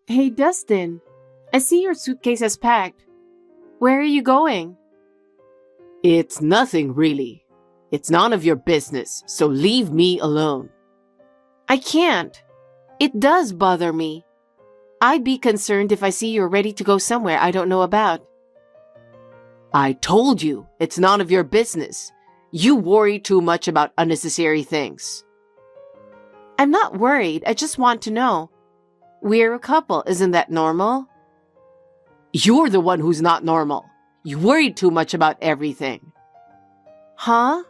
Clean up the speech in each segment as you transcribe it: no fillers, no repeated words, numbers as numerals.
Hey, Dustin. I see your suitcase is packed. Where are you going? It's nothing really. It's none of your business, so leave me alone. I can't. It does bother me. I'd be concerned if I see you're ready to go somewhere I don't know about. I told you, it's none of your business. You worry too much about unnecessary things. I'm not worried. I just want to know. We're a couple. Isn't that normal? You're the one who's not normal. You worry too much about everything. Huh?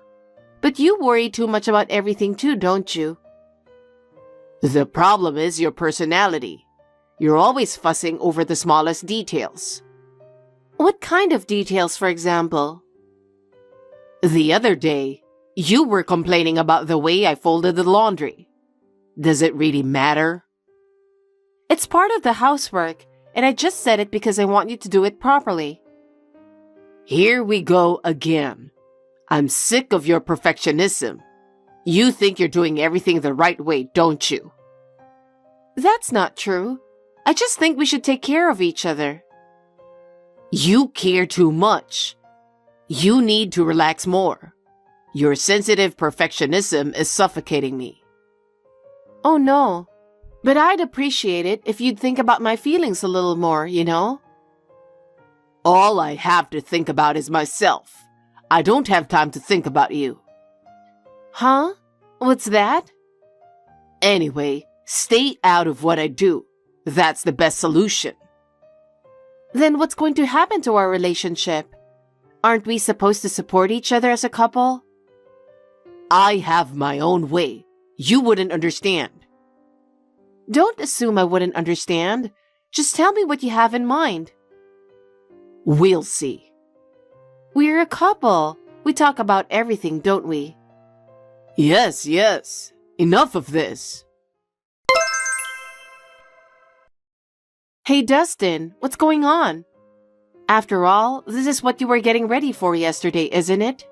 But you worry too much about everything too, don't you? The problem is your personality. You're always fussing over the smallest details. What kind of details, for example? The other day, you were complaining about the way I folded the laundry. Does it really matter? It's part of the housework, and I just said it because I want you to do it properly. Here we go again. I'm sick of your perfectionism. You think you're doing everything the right way, don't you? That's not true. I just think we should take care of each other. You care too much. You need to relax more. Your sensitive perfectionism is suffocating me. Oh no. But I'd appreciate it if you'd think about my feelings a little more, you know? All I have to think about is myself. I don't have time to think about you. Huh? What's that? Anyway, stay out of what I do. That's the best solution. Then what's going to happen to our relationship? Aren't we supposed to support each other as a couple? I have my own way. You wouldn't understand. Don't assume I wouldn't understand. Just tell me what you have in mind. We'll see. We're a couple. We talk about everything, don't we? Yes, yes. Enough of this. Hey, Dustin, what's going on? After all, this is what you were getting ready for yesterday, isn't it?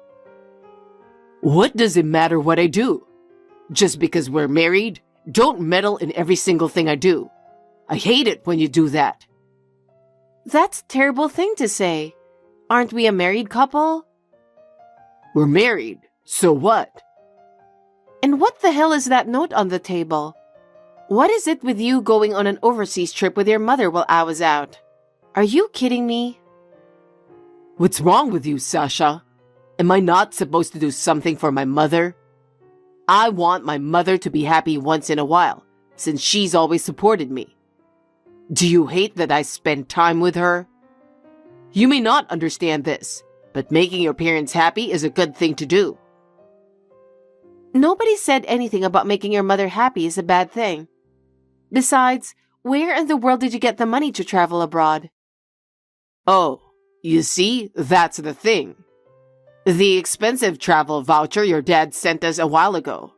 What does it matter what I do? Just because we're married, don't meddle in every single thing I do. I hate it when you do that. That's a terrible thing to say. Aren't we a married couple? We're married, so what? And what the hell is that note on the table? What is it with you going on an overseas trip with your mother while I was out? Are you kidding me? What's wrong with you, Sasha? Am I not supposed to do something for my mother? I want my mother to be happy once in a while, since she's always supported me. Do you hate that I spend time with her? You may not understand this, but making your parents happy is a good thing to do. Nobody said anything about making your mother happy is a bad thing. Besides, where in the world did you get the money to travel abroad? Oh, you see, that's the thing. The expensive travel voucher your dad sent us a while ago.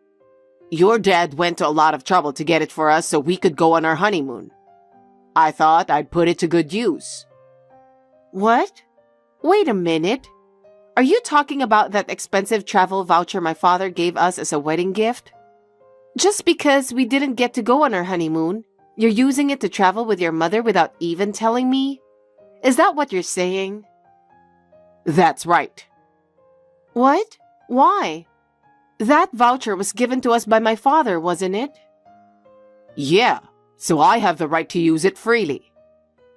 Your dad went to a lot of trouble to get it for us so we could go on our honeymoon. I thought I'd put it to good use. What? Wait a minute. Are you talking about that expensive travel voucher my father gave us as a wedding gift? Just because we didn't get to go on our honeymoon, you're using it to travel with your mother without even telling me? Is that what you're saying? That's right. What? Why? That voucher was given to us by my father, wasn't it? Yeah, so I have the right to use it freely.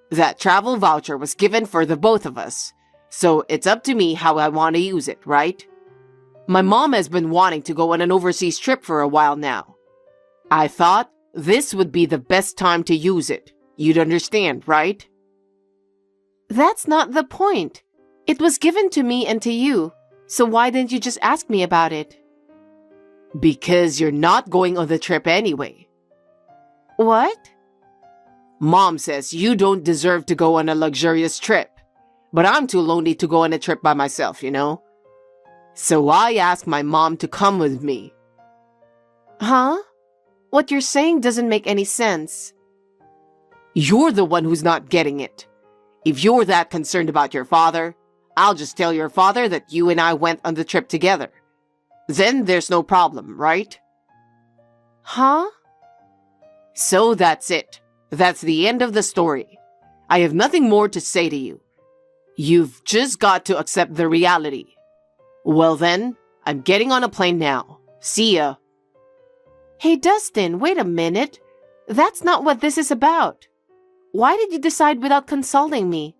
That travel voucher was given for the both of us, so it's up to me how I want to use it, right? My mom has been wanting to go on an overseas trip for a while now. I thought this would be the best time to use it. You'd understand, right? That's not the point. It was given to me and to you, so why didn't you just ask me about it? Because you're not going on the trip anyway. What? Mom says you don't deserve to go on a luxurious trip, but I'm too lonely to go on a trip by myself, you know? So I asked my mom to come with me. Huh? What you're saying doesn't make any sense. You're the one who's not getting it. If you're that concerned about your father, I'll just tell your father that you and I went on the trip together. Then there's no problem, right? Huh? So that's it. That's the end of the story. I have nothing more to say to you. You've just got to accept the reality. Well then, I'm getting on a plane now. See ya. Hey, Dustin, wait a minute. That's not what this is about. Why did you decide without consulting me?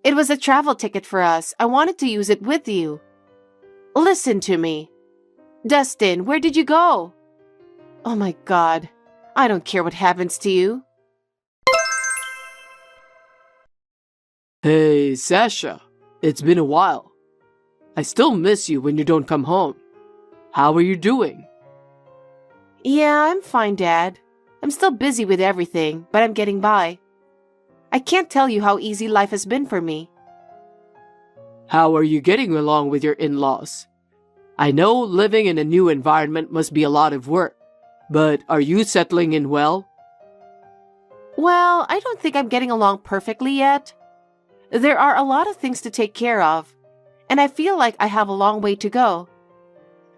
It was a travel ticket for us. I wanted to use it with you. Listen to me. Dustin, where did you go? Oh my God. I don't care what happens to you. Hey, Sasha. It's been a while. I still miss you when you don't come home. How are you doing? Yeah, I'm fine, Dad. I'm still busy with everything, but I'm getting by. I can't tell you how easy life has been for me. How are you getting along with your in-laws? I know living in a new environment must be a lot of work, but are you settling in well? Well, I don't think I'm getting along perfectly yet. There are a lot of things to take care of, and I feel like I have a long way to go.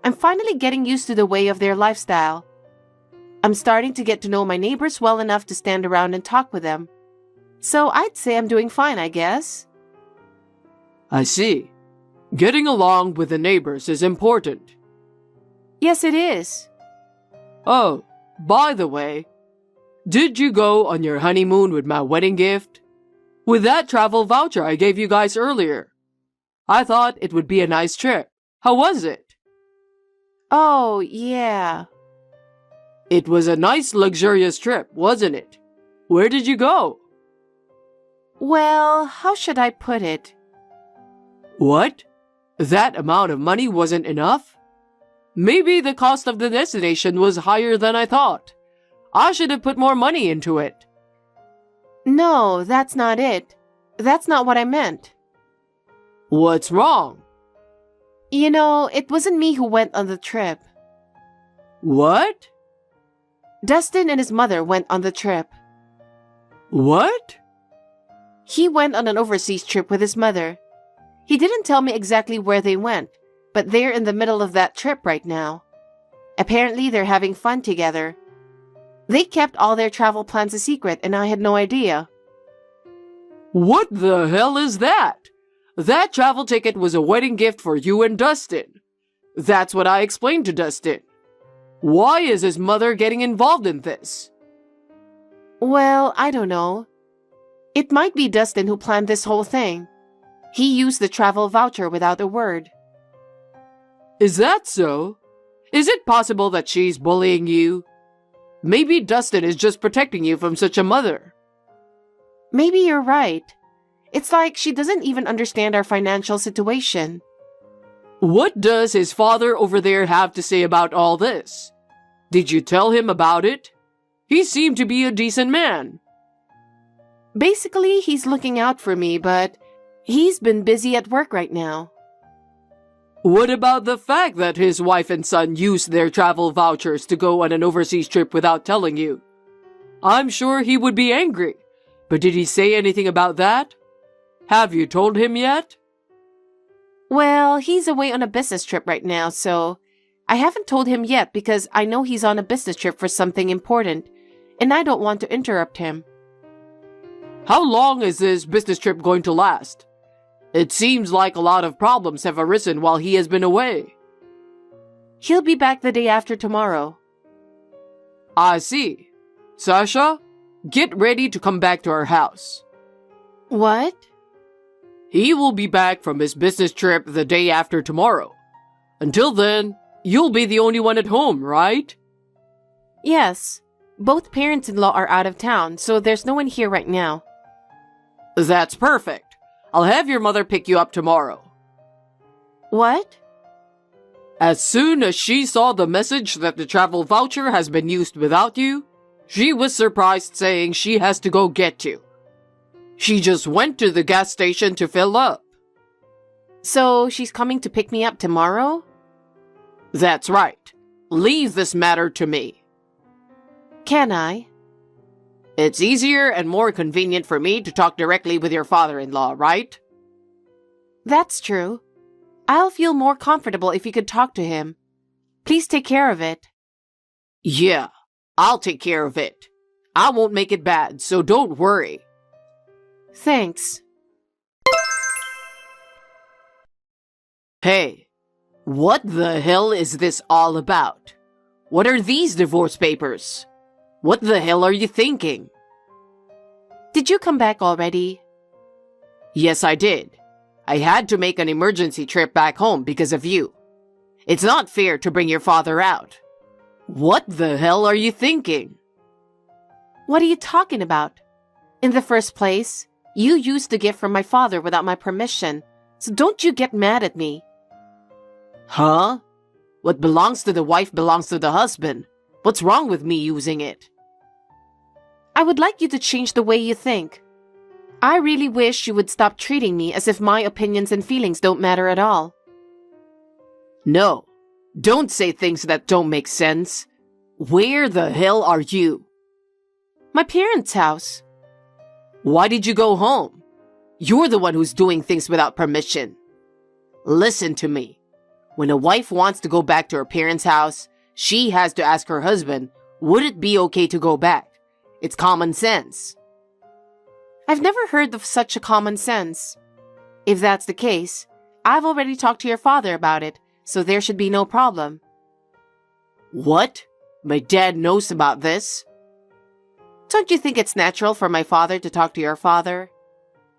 I'm finally getting used to the way of their lifestyle. I'm starting to get to know my neighbors well enough to stand around and talk with them. So I'd say I'm doing fine, I guess. I see. Getting along with the neighbors is important. Yes, it is. Oh, by the way, did you go on your honeymoon with my wedding gift? With that travel voucher I gave you guys earlier. I thought it would be a nice trip. How was it? Oh, yeah. It was a nice, luxurious trip, wasn't it? Where did you go? Well, how should I put it? What? That amount of money wasn't enough? Maybe the cost of the destination was higher than I thought. I should have put more money into it. No, that's not it. That's not what I meant. What's wrong? You know, it wasn't me who went on the trip. What? Dustin and his mother went on the trip. What? He went on an overseas trip with his mother. He didn't tell me exactly where they went, but they're in the middle of that trip right now. Apparently, they're having fun together. They kept all their travel plans a secret, and I had no idea. What the hell is that? That travel ticket was a wedding gift for you and Dustin. That's what I explained to Dustin. Why is his mother getting involved in this? Well, I don't know. It might be Dustin who planned this whole thing. He used the travel voucher without a word. Is that so? Is it possible that she's bullying you? Maybe Dustin is just protecting you from such a mother. Maybe you're right. It's like she doesn't even understand our financial situation. What does his father over there have to say about all this? Did you tell him about it? He seemed to be a decent man. Basically, he's looking out for me, but he's been busy at work right now. What about the fact that his wife and son used their travel vouchers to go on an overseas trip without telling you? I'm sure he would be angry, but did he say anything about that? Have you told him yet? Well, he's away on a business trip right now, so I haven't told him yet because I know he's on a business trip for something important, and I don't want to interrupt him. How long is this business trip going to last? It seems like a lot of problems have arisen while he has been away. He'll be back the day after tomorrow. I see. Sasha, get ready to come back to our house. What? He will be back from his business trip the day after tomorrow. Until then, you'll be the only one at home, right? Yes. Both parents-in-law are out of town, so there's no one here right now. That's perfect. I'll have your mother pick you up tomorrow. What? As soon as she saw the message that the travel voucher has been used without you, she was surprised, saying she has to go get you. She just went to the gas station to fill up. So she's coming to pick me up tomorrow? That's right. Leave this matter to me. Can I? It's easier and more convenient for me to talk directly with your father-in-law, right? That's true. I'll feel more comfortable if you could talk to him. Please take care of it. Yeah, I'll take care of it. I won't make it bad, so don't worry. Thanks. Hey, what the hell is this all about? What are these divorce papers? What the hell are you thinking? Did you come back already? Yes, I did. I had to make an emergency trip back home because of you. It's not fair to bring your father out. What the hell are you thinking? What are you talking about? In the first place, you used the gift from my father without my permission, so don't you get mad at me. Huh? What belongs to the wife belongs to the husband. What's wrong with me using it? I would like you to change the way you think. I really wish you would stop treating me as if my opinions and feelings don't matter at all. No, don't say things that don't make sense. Where the hell are you? My parents' house. Why did you go home? You're the one who's doing things without permission. Listen to me. When a wife wants to go back to her parents' house, she has to ask her husband, would it be okay to go back? It's common sense. I've never heard of such a common sense. If that's the case, I've already talked to your father about it, so there should be no problem. What? My dad knows about this? Don't you think it's natural for my father to talk to your father?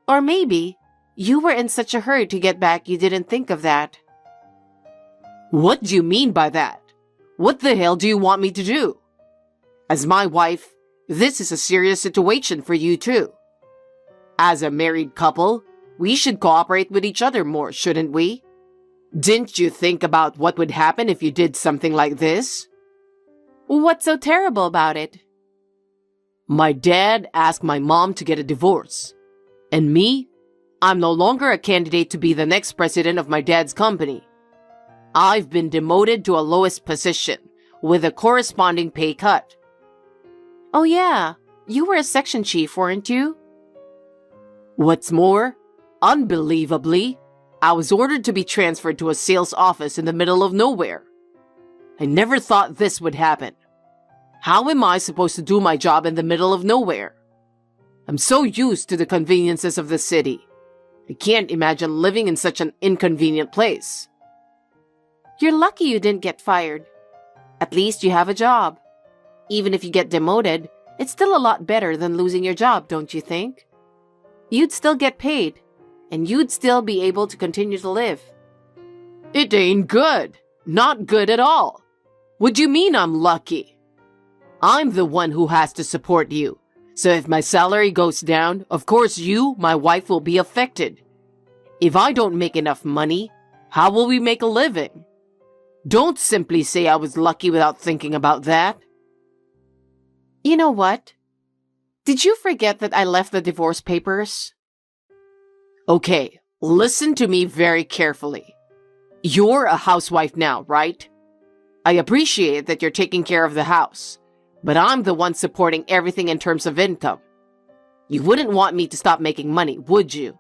Or maybe you were in such a hurry to get back you didn't think of that. What do you mean by that? What the hell do you want me to do? As my wife, this is a serious situation for you too. As a married couple, we should cooperate with each other more, shouldn't we? Didn't you think about what would happen if you did something like this? What's so terrible about it? My dad asked my mom to get a divorce. And me? I'm no longer a candidate to be the next president of my dad's company. I've been demoted to a lowest position, with a corresponding pay cut. Oh yeah, you were a section chief, weren't you? What's more, unbelievably, I was ordered to be transferred to a sales office in the middle of nowhere. I never thought this would happen. How am I supposed to do my job in the middle of nowhere? I'm so used to the conveniences of the city. I can't imagine living in such an inconvenient place. You're lucky you didn't get fired. At least you have a job. Even if you get demoted, it's still a lot better than losing your job, don't you think? You'd still get paid, and you'd still be able to continue to live. It ain't good. Not good at all. What do you mean I'm lucky? I'm the one who has to support you. So if my salary goes down, of course you, my wife, will be affected. If I don't make enough money, how will we make a living? Don't simply say I was lucky without thinking about that. You know what? Did you forget that I left the divorce papers? Okay, listen to me very carefully. You're a housewife now, right? I appreciate that you're taking care of the house, but I'm the one supporting everything in terms of income. You wouldn't want me to stop making money, would you?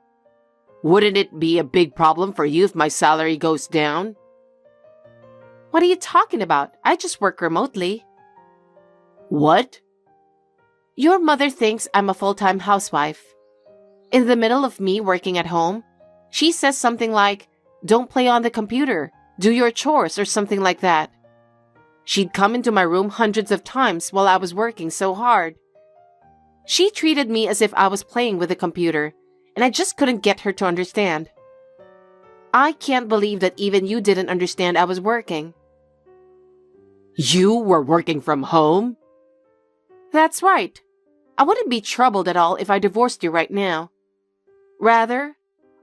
Wouldn't it be a big problem for you if my salary goes down? What are you talking about? I just work remotely. What? Your mother thinks I'm a full-time housewife. In the middle of me working at home, she says something like, "Don't play on the computer, do your chores," or something like that. She'd come into my room hundreds of times while I was working so hard. She treated me as if I was playing with the computer, and I just couldn't get her to understand. I can't believe that even you didn't understand I was working. You were working from home? That's right. I wouldn't be troubled at all if I divorced you right now. Rather,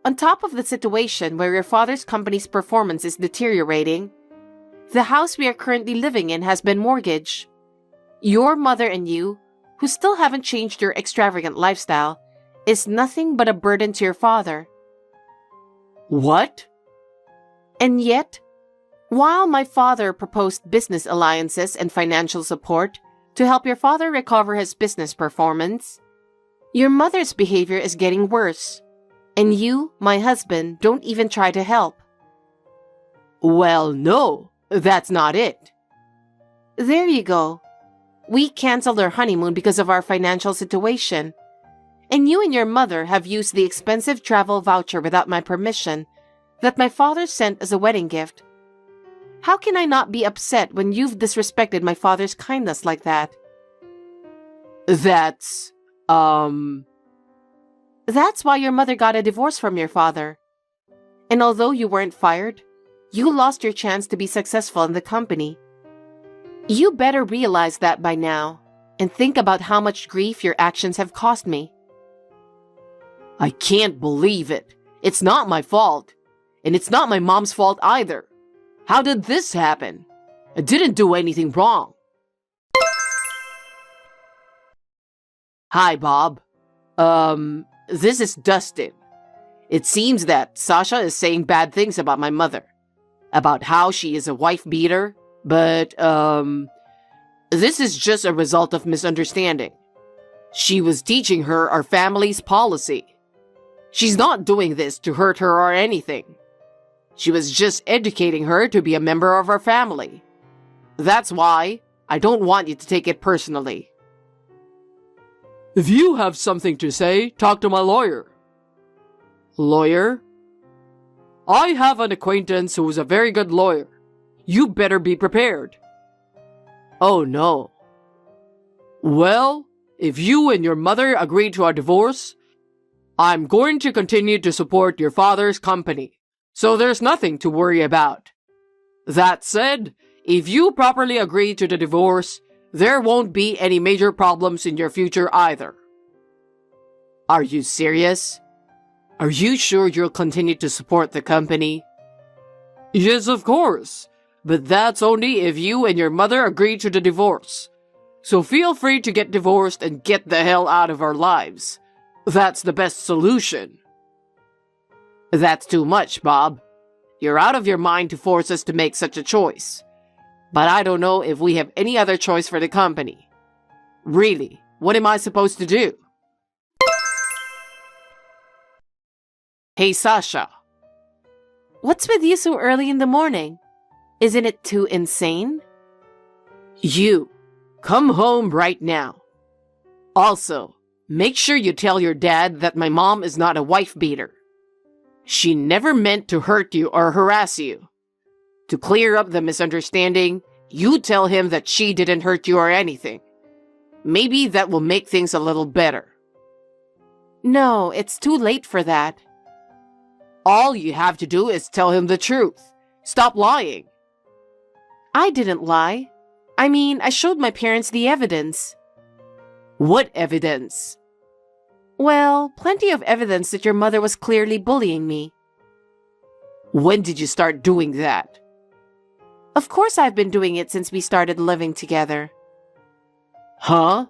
on top of the situation where your father's company's performance is deteriorating, the house we are currently living in has been mortgaged. Your mother and you, who still haven't changed your extravagant lifestyle, is nothing but a burden to your father. What? And yet, while my father proposed business alliances and financial support to help your father recover his business performance, your mother's behavior is getting worse, and you, my husband, don't even try to help. Well, no, that's not it. There you go. We canceled our honeymoon because of our financial situation. And you and your mother have used the expensive travel voucher without my permission that my father sent as a wedding gift. How can I not be upset when you've disrespected my father's kindness like that? That's That's why your mother got a divorce from your father. And although you weren't fired, you lost your chance to be successful in the company. You better realize that by now, and think about how much grief your actions have cost me. I can't believe it. It's not my fault. And it's not my mom's fault either. How did this happen? I didn't do anything wrong. Hi, Bob. This is Dustin. It seems that Sasha is saying bad things about my mother. About how she is a wife beater, but, this is just a result of misunderstanding. She was teaching her our family's policy. She's not doing this to hurt her or anything. She was just educating her to be a member of our family. That's why I don't want you to take it personally. If you have something to say, talk to my lawyer. Lawyer? I have an acquaintance who is a very good lawyer. You better be prepared. Oh no. Well, if you and your mother agree to a divorce, I'm going to continue to support your father's company, so there's nothing to worry about. That said, if you properly agree to the divorce, there won't be any major problems in your future either. Are you serious? Are you sure you'll continue to support the company? Yes, of course, but that's only if you and your mother agree to the divorce. So feel free to get divorced and get the hell out of our lives. That's the best solution. That's too much, Bob. You're out of your mind to force us to make such a choice. But I don't know if we have any other choice for the company. Really, what am I supposed to do? Hey, Sasha. What's with you so early in the morning? Isn't it too insane? You, come home right now. Also, make sure you tell your dad that my mom is not a wife beater. She never meant to hurt you or harass you. To clear up the misunderstanding, you tell him that she didn't hurt you or anything. Maybe that will make things a little better. No, it's too late for that. All you have to do is tell him the truth. Stop lying. I didn't lie. I mean, I showed my parents the evidence. What evidence? Well, plenty of evidence that your mother was clearly bullying me. When did you start doing that? Of course I've been doing it since we started living together. Huh?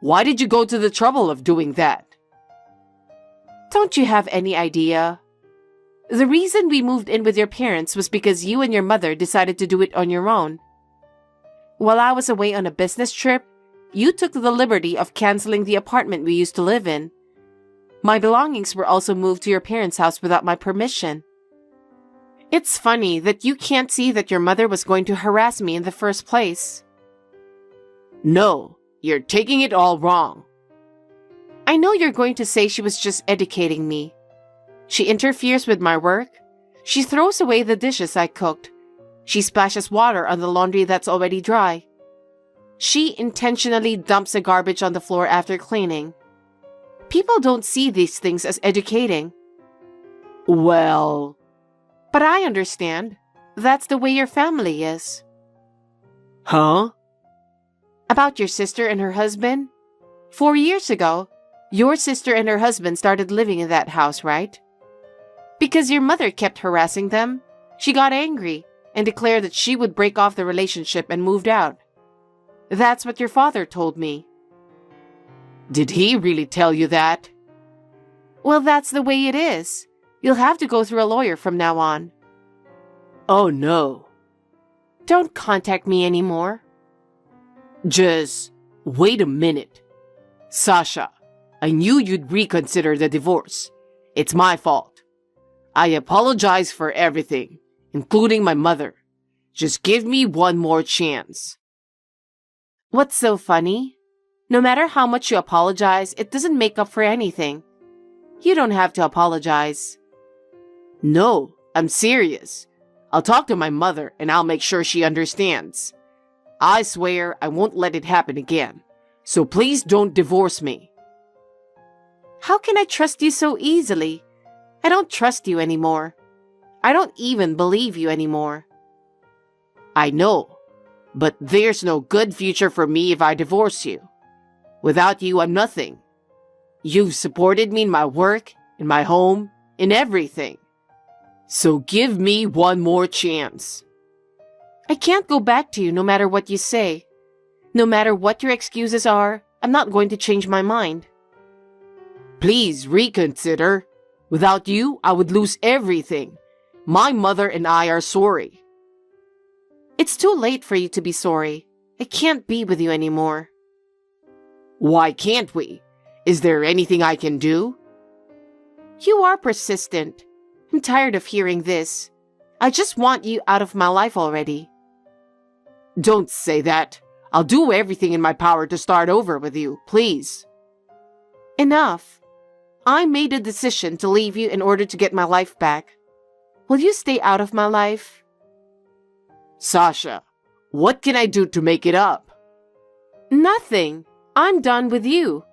Why did you go to the trouble of doing that? Don't you have any idea? The reason we moved in with your parents was because you and your mother decided to do it on your own. While I was away on a business trip, you took the liberty of canceling the apartment we used to live in. My belongings were also moved to your parents' house without my permission. It's funny that you can't see that your mother was going to harass me in the first place. No, you're taking it all wrong. I know you're going to say she was just educating me. She interferes with my work. She throws away the dishes I cooked. She splashes water on the laundry that's already dry. She intentionally dumps the garbage on the floor after cleaning. People don't see these things as educating. Well... But I understand. That's the way your family is. Huh? About your sister and her husband? 4 years ago, your sister and her husband started living in that house, right? Because your mother kept harassing them, she got angry and declared that she would break off the relationship and moved out. That's what your father told me. Did he really tell you that? Well, that's the way it is. You'll have to go through a lawyer from now on. Oh no. Don't contact me anymore. Just wait a minute. Sasha, I knew you'd reconsider the divorce. It's my fault. I apologize for everything, including my mother. Just give me one more chance. What's so funny? No matter how much you apologize, it doesn't make up for anything. You don't have to apologize. No, I'm serious. I'll talk to my mother and I'll make sure she understands. I swear I won't let it happen again. So please don't divorce me. How can I trust you so easily? I don't trust you anymore. I don't even believe you anymore. I know, but there's no good future for me if I divorce you. Without you, I'm nothing. You've supported me in my work, in my home, in everything. So give me one more chance. I can't go back to you no matter what you say. No matter what your excuses are, I'm not going to change my mind. Please reconsider. Without you, I would lose everything. My mother and I are sorry. It's too late for you to be sorry. I can't be with you anymore. Why can't we? Is there anything I can do? You are persistent. I'm tired of hearing this. I just want you out of my life already. Don't say that. I'll do everything in my power to start over with you, please. Enough. I made a decision to leave you in order to get my life back. Will you stay out of my life? Sasha, what can I do to make it up? Nothing. I'm done with you.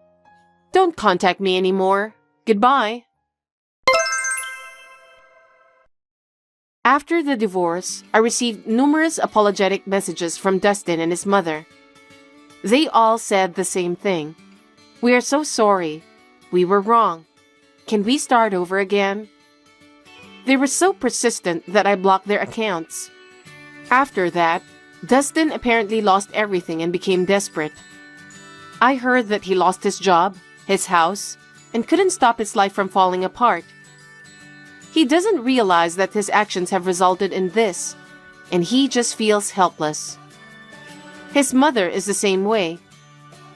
Don't contact me anymore. Goodbye. After the divorce, I received numerous apologetic messages from Dustin and his mother. They all said the same thing. We are so sorry. We were wrong. Can we start over again? They were so persistent that I blocked their accounts. After that, Dustin apparently lost everything and became desperate. I heard that he lost his job, his house, and couldn't stop his life from falling apart. He doesn't realize that his actions have resulted in this, and he just feels helpless. His mother is the same way.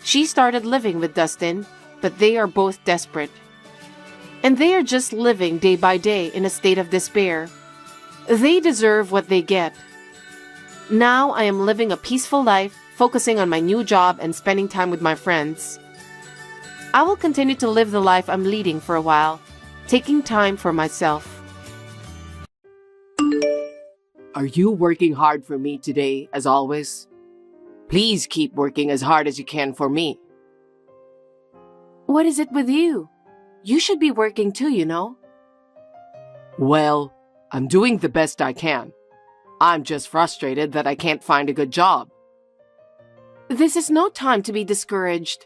She started living with Dustin, but they are both desperate. And they are just living day by day in a state of despair. They deserve what they get. Now I am living a peaceful life, focusing on my new job and spending time with my friends. I will continue to live the life I'm leading for a while, taking time for myself. Are you working hard for me today, as always? Please keep working as hard as you can for me. What is it with you? You should be working too, you know. Well, I'm doing the best I can. I'm just frustrated that I can't find a good job. This is no time to be discouraged.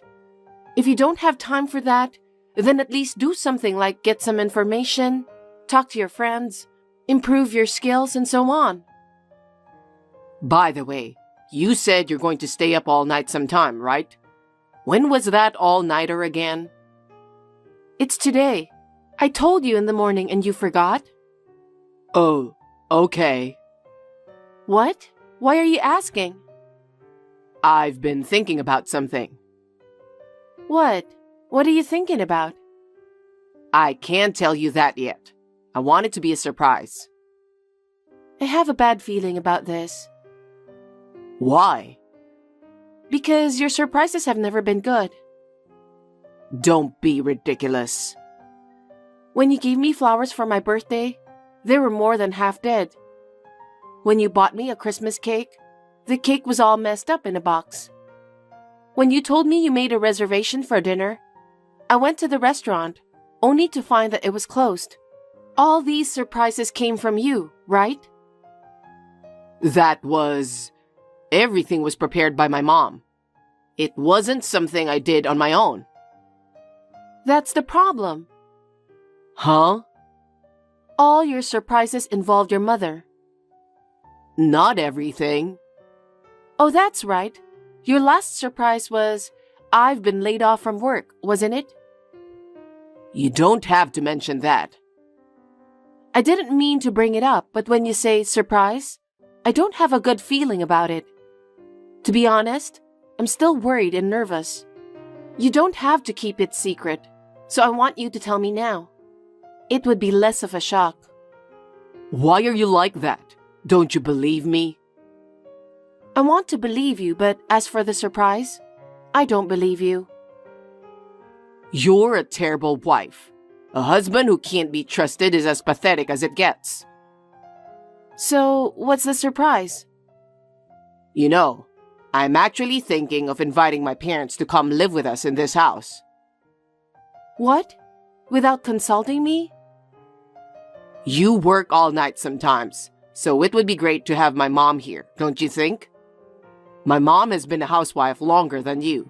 If you don't have time for that, then at least do something like get some information, talk to your friends, improve your skills, and so on. By the way, you said you're going to stay up all night sometime, right? When was that all-nighter again? It's today. I told you in the morning and you forgot? Oh, okay. What? Why are you asking? I've been thinking about something. What? What are you thinking about? I can't tell you that yet. I want it to be a surprise. I have a bad feeling about this. Why? Because your surprises have never been good. Don't be ridiculous. When you gave me flowers for my birthday, they were more than half dead. When you bought me a Christmas cake, the cake was all messed up in a box. When you told me you made a reservation for dinner, I went to the restaurant, only to find that it was closed. All these surprises came from you, right? Everything was prepared by my mom. It wasn't something I did on my own. That's the problem. Huh? All your surprises involved your mother. Not everything. Oh, that's right. Your last surprise was, I've been laid off from work, wasn't it? You don't have to mention that. I didn't mean to bring it up, but when you say surprise, I don't have a good feeling about it. To be honest, I'm still worried and nervous. You don't have to keep it secret, so I want you to tell me now. It would be less of a shock. Why are you like that? Don't you believe me? I want to believe you, but as for the surprise, I don't believe you. You're a terrible wife. A husband who can't be trusted is as pathetic as it gets. So, what's the surprise? You know, I'm actually thinking of inviting my parents to come live with us in this house. What? Without consulting me? You work all night sometimes, so it would be great to have my mom here, don't you think? My mom has been a housewife longer than you.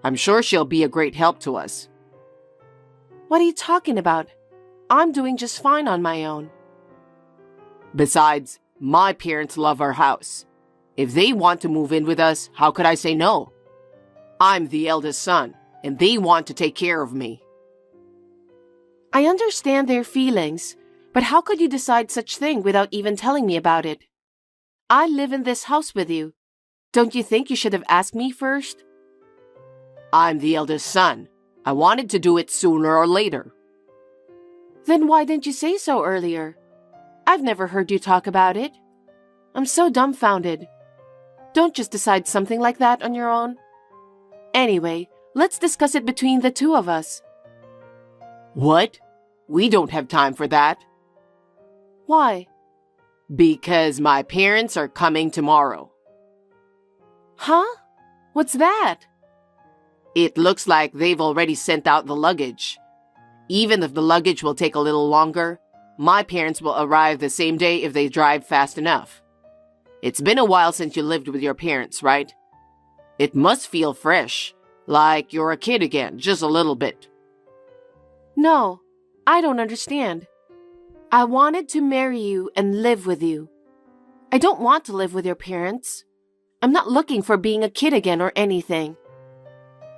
I'm sure she'll be a great help to us. What are you talking about? I'm doing just fine on my own. Besides, my parents love our house. If they want to move in with us, how could I say no? I'm the eldest son, and they want to take care of me. I understand their feelings, but how could you decide such thing without even telling me about it? I live in this house with you. Don't you think you should have asked me first? I'm the eldest son. I wanted to do it sooner or later. Then why didn't you say so earlier? I've never heard you talk about it. I'm so dumbfounded. Don't just decide something like that on your own. Anyway, let's discuss it between the two of us. What? We don't have time for that. Why? Because my parents are coming tomorrow. Huh? What's that? It looks like they've already sent out the luggage. Even if the luggage will take a little longer, my parents will arrive the same day if they drive fast enough. It's been a while since you lived with your parents, right? It must feel fresh, like you're a kid again, just a little bit. No, I don't understand. I wanted to marry you and live with you. I don't want to live with your parents. I'm not looking for being a kid again or anything.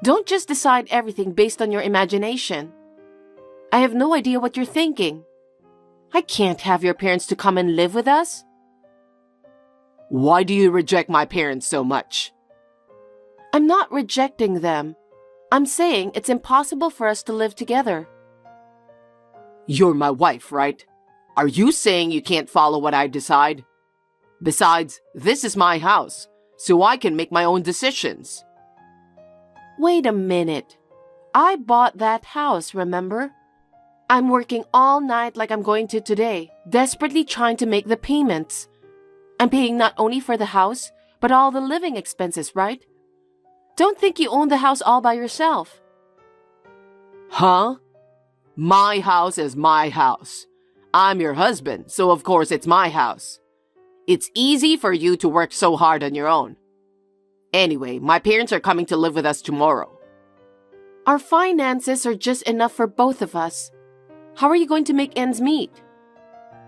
Don't just decide everything based on your imagination. I have no idea what you're thinking. I can't have your parents to come and live with us. Why do you reject my parents so much? I'm not rejecting them. I'm saying it's impossible for us to live together. You're my wife, right? Are you saying you can't follow what I decide? Besides, this is my house, so I can make my own decisions. Wait a minute. I bought that house, remember? I'm working all night like I'm going to today, desperately trying to make the payments. I'm paying not only for the house, but all the living expenses, right? Don't think you own the house all by yourself. Huh? My house is my house. I'm your husband, so of course it's my house. It's easy for you to work so hard on your own. Anyway, my parents are coming to live with us tomorrow. Our finances are just enough for both of us. How are you going to make ends meet?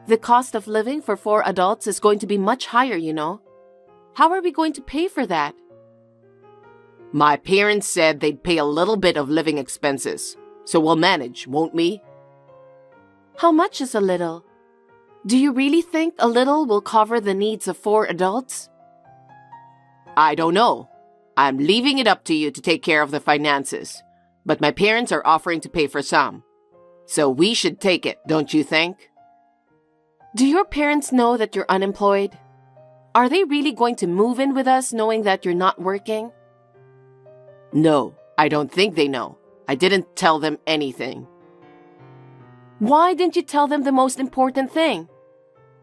The cost of living for 4 adults is going to be much higher, you know. How are we going to pay for that? My parents said they'd pay a little bit of living expenses, so we'll manage, won't we? How much is a little? Do you really think a little will cover the needs of 4 adults? I don't know. I'm leaving it up to you to take care of the finances, but my parents are offering to pay for some. So we should take it, don't you think? Do your parents know that you're unemployed? Are they really going to move in with us knowing that you're not working? No, I don't think they know. I didn't tell them anything. Why didn't you tell them the most important thing?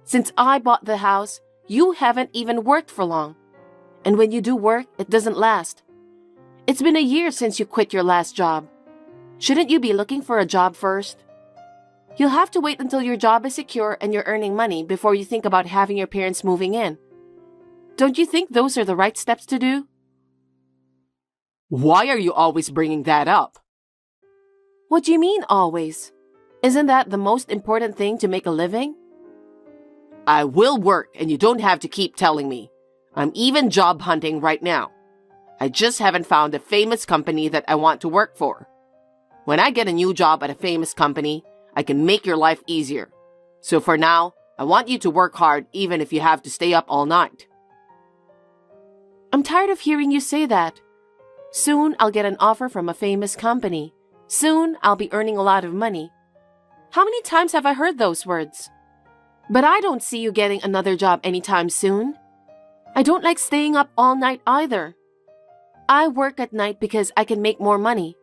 Since I bought the house, you haven't even worked for long. And when you do work, it doesn't last. It's been a year since you quit your last job. Shouldn't you be looking for a job first? You'll have to wait until your job is secure and you're earning money before you think about having your parents moving in. Don't you think those are the right steps to do? Why are you always bringing that up? What do you mean always? Isn't that the most important thing to make a living? I will work and you don't have to keep telling me. I'm even job hunting right now. I just haven't found a famous company that I want to work for. When I get a new job at a famous company, I can make your life easier. So for now, I want you to work hard even if you have to stay up all night. I'm tired of hearing you say that. Soon I'll get an offer from a famous company. Soon I'll be earning a lot of money. How many times have I heard those words? But I don't see you getting another job anytime soon. I don't like staying up all night either. I work at night because I can make more money.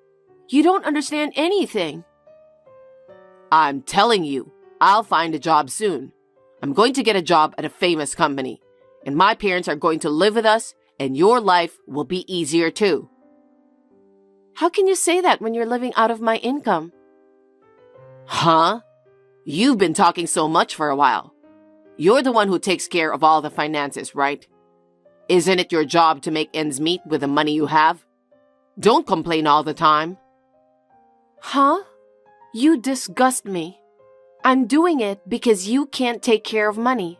You don't understand anything. I'm telling you, I'll find a job soon. I'm going to get a job at a famous company, and my parents are going to live with us, and your life will be easier too. How can you say that when you're living out of my income? Huh? You've been talking so much for a while. You're the one who takes care of all the finances, right? Isn't it your job to make ends meet with the money you have? Don't complain all the time. Huh? You disgust me. I'm doing it because you can't take care of money.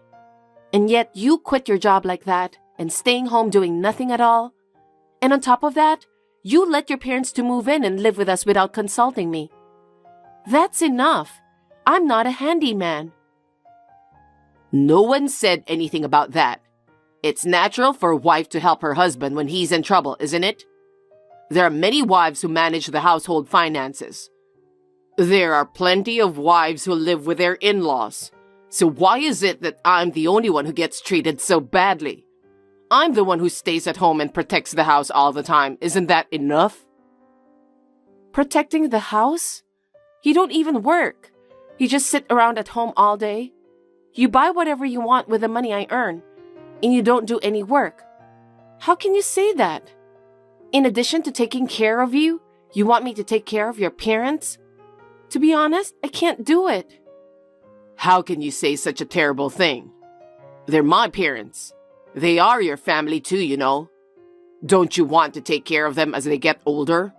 And yet you quit your job like that and staying home doing nothing at all. And on top of that, you let your parents to move in and live with us without consulting me. That's enough. I'm not a handyman. No one said anything about that. It's natural for a wife to help her husband when he's in trouble, isn't it? There are many wives who manage the household finances. There are plenty of wives who live with their in-laws. So why is it that I'm the only one who gets treated so badly? I'm the one who stays at home and protects the house all the time. Isn't that enough? Protecting the house? You don't even work. You just sit around at home all day. You buy whatever you want with the money I earn, and you don't do any work. How can you say that? In addition to taking care of you, you want me to take care of your parents? To be honest, I can't do it. How can you say such a terrible thing? They're my parents. They are your family too, you know. Don't you want to take care of them as they get older?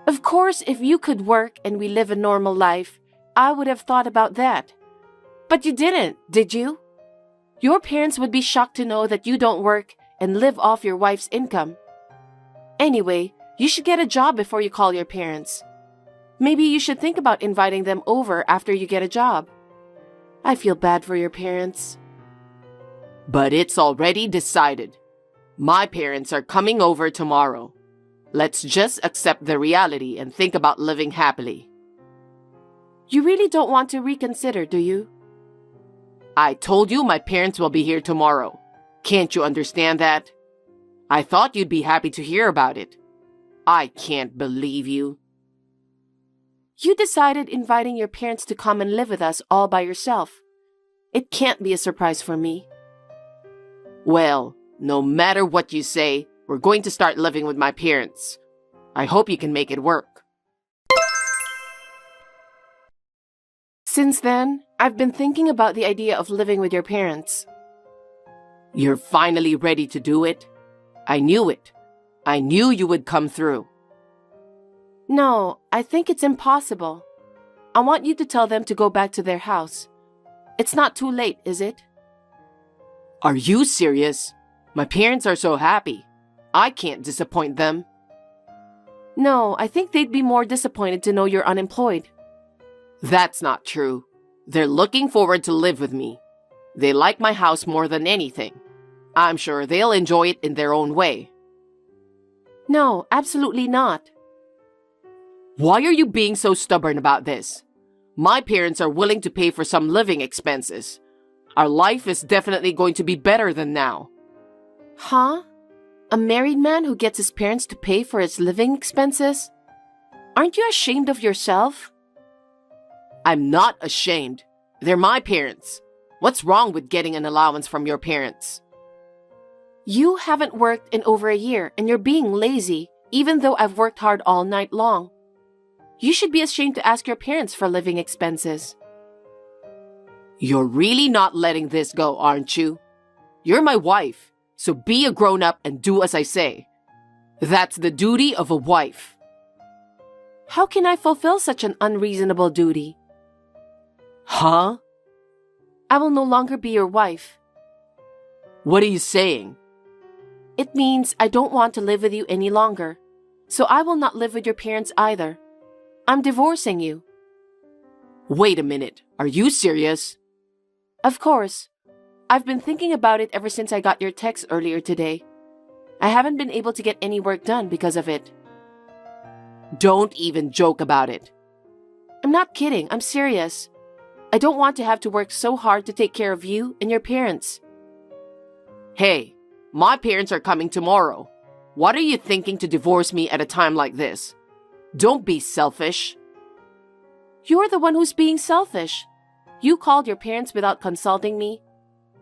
Of course, if you could work and we live a normal life, I would have thought about that. But you didn't, did you? Your parents would be shocked to know that you don't work and live off your wife's income. Anyway, you should get a job before you call your parents. Maybe you should think about inviting them over after you get a job. I feel bad for your parents. But it's already decided. My parents are coming over tomorrow. Let's just accept the reality and think about living happily. You really don't want to reconsider, do you? I told you my parents will be here tomorrow. Can't you understand that? I thought you'd be happy to hear about it. I can't believe you. You decided inviting your parents to come and live with us all by yourself. It can't be a surprise for me. Well, no matter what you say, we're going to start living with my parents. I hope you can make it work. Since then, I've been thinking about the idea of living with your parents. You're finally ready to do it? I knew it. I knew you would come through. No, I think it's impossible. I want you to tell them to go back to their house. It's not too late, is it? Are you serious? My parents are so happy. I can't disappoint them. No, I think they'd be more disappointed to know you're unemployed. That's not true. They're looking forward to live with me. They like my house more than anything. I'm sure they'll enjoy it in their own way. No, absolutely not. Why are you being so stubborn about this? My parents are willing to pay for some living expenses. Our life is definitely going to be better than now. Huh? A married man who gets his parents to pay for his living expenses? Aren't you ashamed of yourself? I'm not ashamed. They're my parents. What's wrong with getting an allowance from your parents? You haven't worked in over a year and you're being lazy, even though I've worked hard all night long. You should be ashamed to ask your parents for living expenses. You're really not letting this go, aren't you? You're my wife, so be a grown-up and do as I say. That's the duty of a wife. How can I fulfill such an unreasonable duty? Huh? I will no longer be your wife. What are you saying? It means I don't want to live with you any longer, so I will not live with your parents either. I'm divorcing you. Wait a minute. Are you serious? Of course. I've been thinking about it ever since I got your text earlier today. I haven't been able to get any work done because of it. Don't even joke about it. I'm not kidding. I'm serious. I don't want to have to work so hard to take care of you and your parents. Hey, my parents are coming tomorrow. What are you thinking to divorce me at a time like this? Don't be selfish. You're the one who's being selfish. You called your parents without consulting me.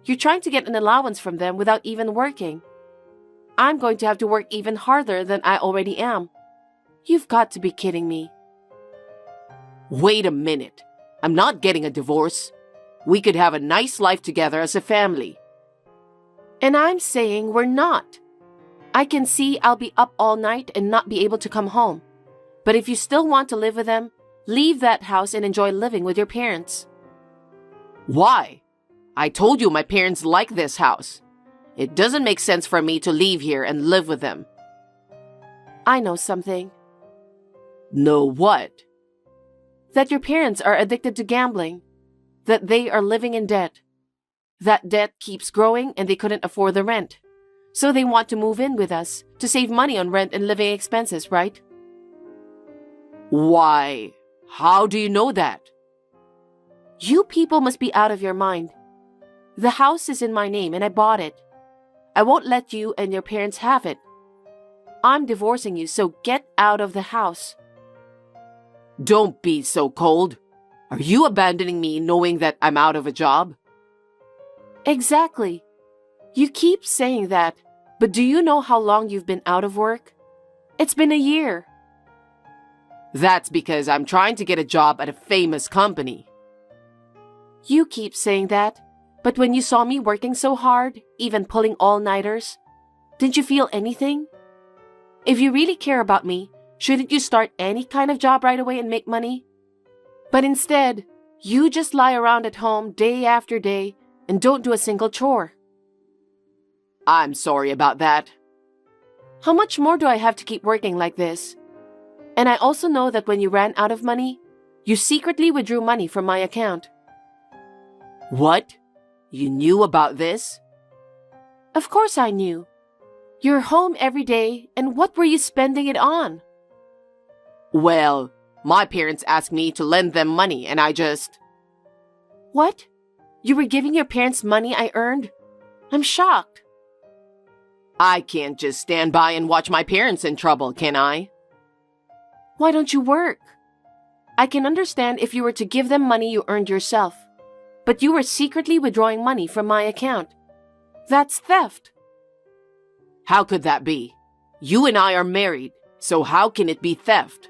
You're trying to get an allowance from them without even working. I'm going to have to work even harder than I already am. You've got to be kidding me. Wait a minute. I'm not getting a divorce. We could have a nice life together as a family. And I'm saying we're not. I can see I'll be up all night and not be able to come home. But if you still want to live with them, leave that house and enjoy living with your parents. Why? I told you my parents like this house. It doesn't make sense for me to leave here and live with them. I know something. Know what? That your parents are addicted to gambling. That they are living in debt. That debt keeps growing and they couldn't afford the rent. So they want to move in with us to save money on rent and living expenses, right? Why? How do you know that? You people must be out of your mind. The house is in my name and I bought it. I won't let you and your parents have it. I'm divorcing you, so get out of the house. Don't be so cold. Are you abandoning me knowing that I'm out of a job? Exactly. You keep saying that, but do you know how long you've been out of work? It's been a year. That's because I'm trying to get a job at a famous company. You keep saying that, but when you saw me working so hard, even pulling all-nighters, didn't you feel anything? If you really care about me, shouldn't you start any kind of job right away and make money? But instead, you just lie around at home day after day and don't do a single chore. I'm sorry about that. How much more do I have to keep working like this? And I also know that when you ran out of money, you secretly withdrew money from my account. What? You knew about this? Of course I knew. You're home every day, and what were you spending it on? Well, my parents asked me to lend them money and I just... What? You were giving your parents money I earned? I'm shocked. I can't just stand by and watch my parents in trouble, can I? Why don't you work? I can understand if you were to give them money you earned yourself, but you were secretly withdrawing money from my account. That's theft. How could that be? You and I are married, so how can it be theft?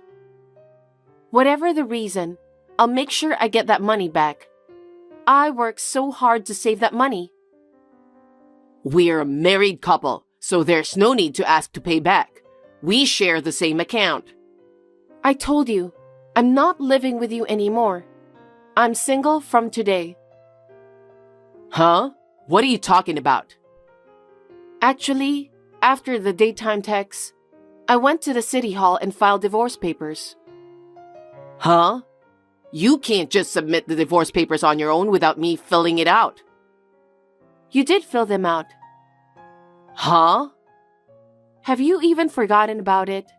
Whatever the reason, I'll make sure I get that money back. I worked so hard to save that money. We're a married couple, so there's no need to ask to pay back. We share the same account. I told you, I'm not living with you anymore. I'm single from today. Huh? What are you talking about? Actually, after the daytime texts, I went to the city hall and filed divorce papers. Huh? You can't just submit the divorce papers on your own without me filling it out. You did fill them out. Huh? Have you even forgotten about it?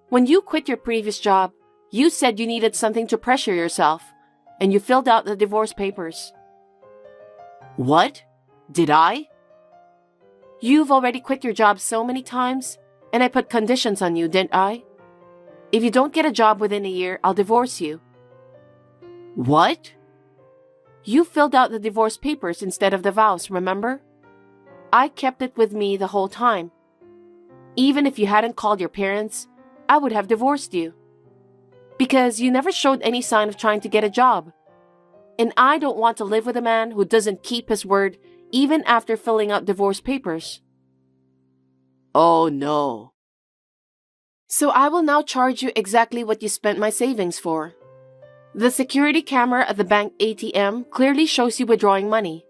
When you quit your previous job, you said you needed something to pressure yourself, and you filled out the divorce papers. What? Did I? You've already quit your job so many times, and I put conditions on you, didn't I? If you don't get a job within a year, I'll divorce you. What? You filled out the divorce papers instead of the vows, remember? I kept it with me the whole time. Even if you hadn't called your parents, I would have divorced you. Because you never showed any sign of trying to get a job. And I don't want to live with a man who doesn't keep his word even after filling out divorce papers. Oh no. So I will now charge you exactly what you spent my savings for. The security camera at the bank ATM clearly shows you withdrawing money.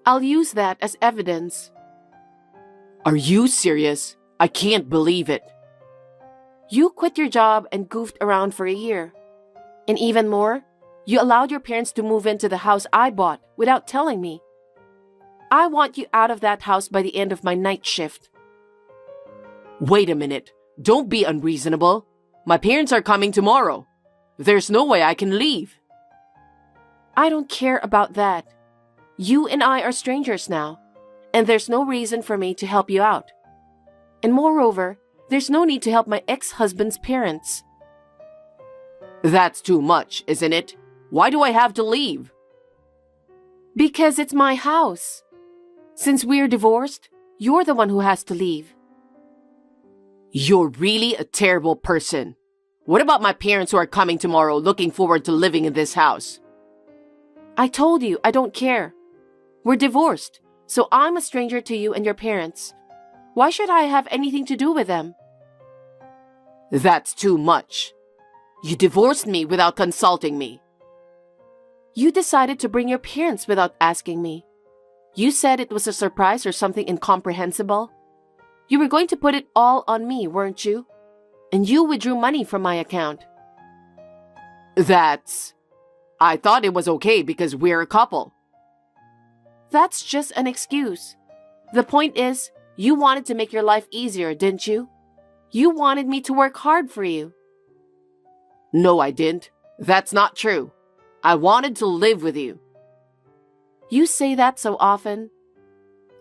I'll use that as evidence. Are you serious? I can't believe it. You quit your job and goofed around for a year. And even more, you allowed your parents to move into the house I bought without telling me. I want you out of that house by the end of my night shift. Wait a minute. Don't be unreasonable. My parents are coming tomorrow. There's no way I can leave. I don't care about that. You and I are strangers now, and there's no reason for me to help you out. And moreover, there's no need to help my ex-husband's parents. That's too much, isn't it? Why do I have to leave? Because it's my house. Since we're divorced, you're the one who has to leave. You're really a terrible person. What about my parents who are coming tomorrow looking forward to living in this house? I told you, I don't care. We're divorced, so I'm a stranger to you and your parents. Why should I have anything to do with them? That's too much. You divorced me without consulting me. You decided to bring your parents without asking me. You said it was a surprise or something incomprehensible. You were going to put it all on me, weren't you? And you withdrew money from my account. I thought it was okay because we're a couple. That's just an excuse. The point is, you wanted to make your life easier, didn't you? You wanted me to work hard for you. No, I didn't. That's not true. I wanted to live with you. You say that so often.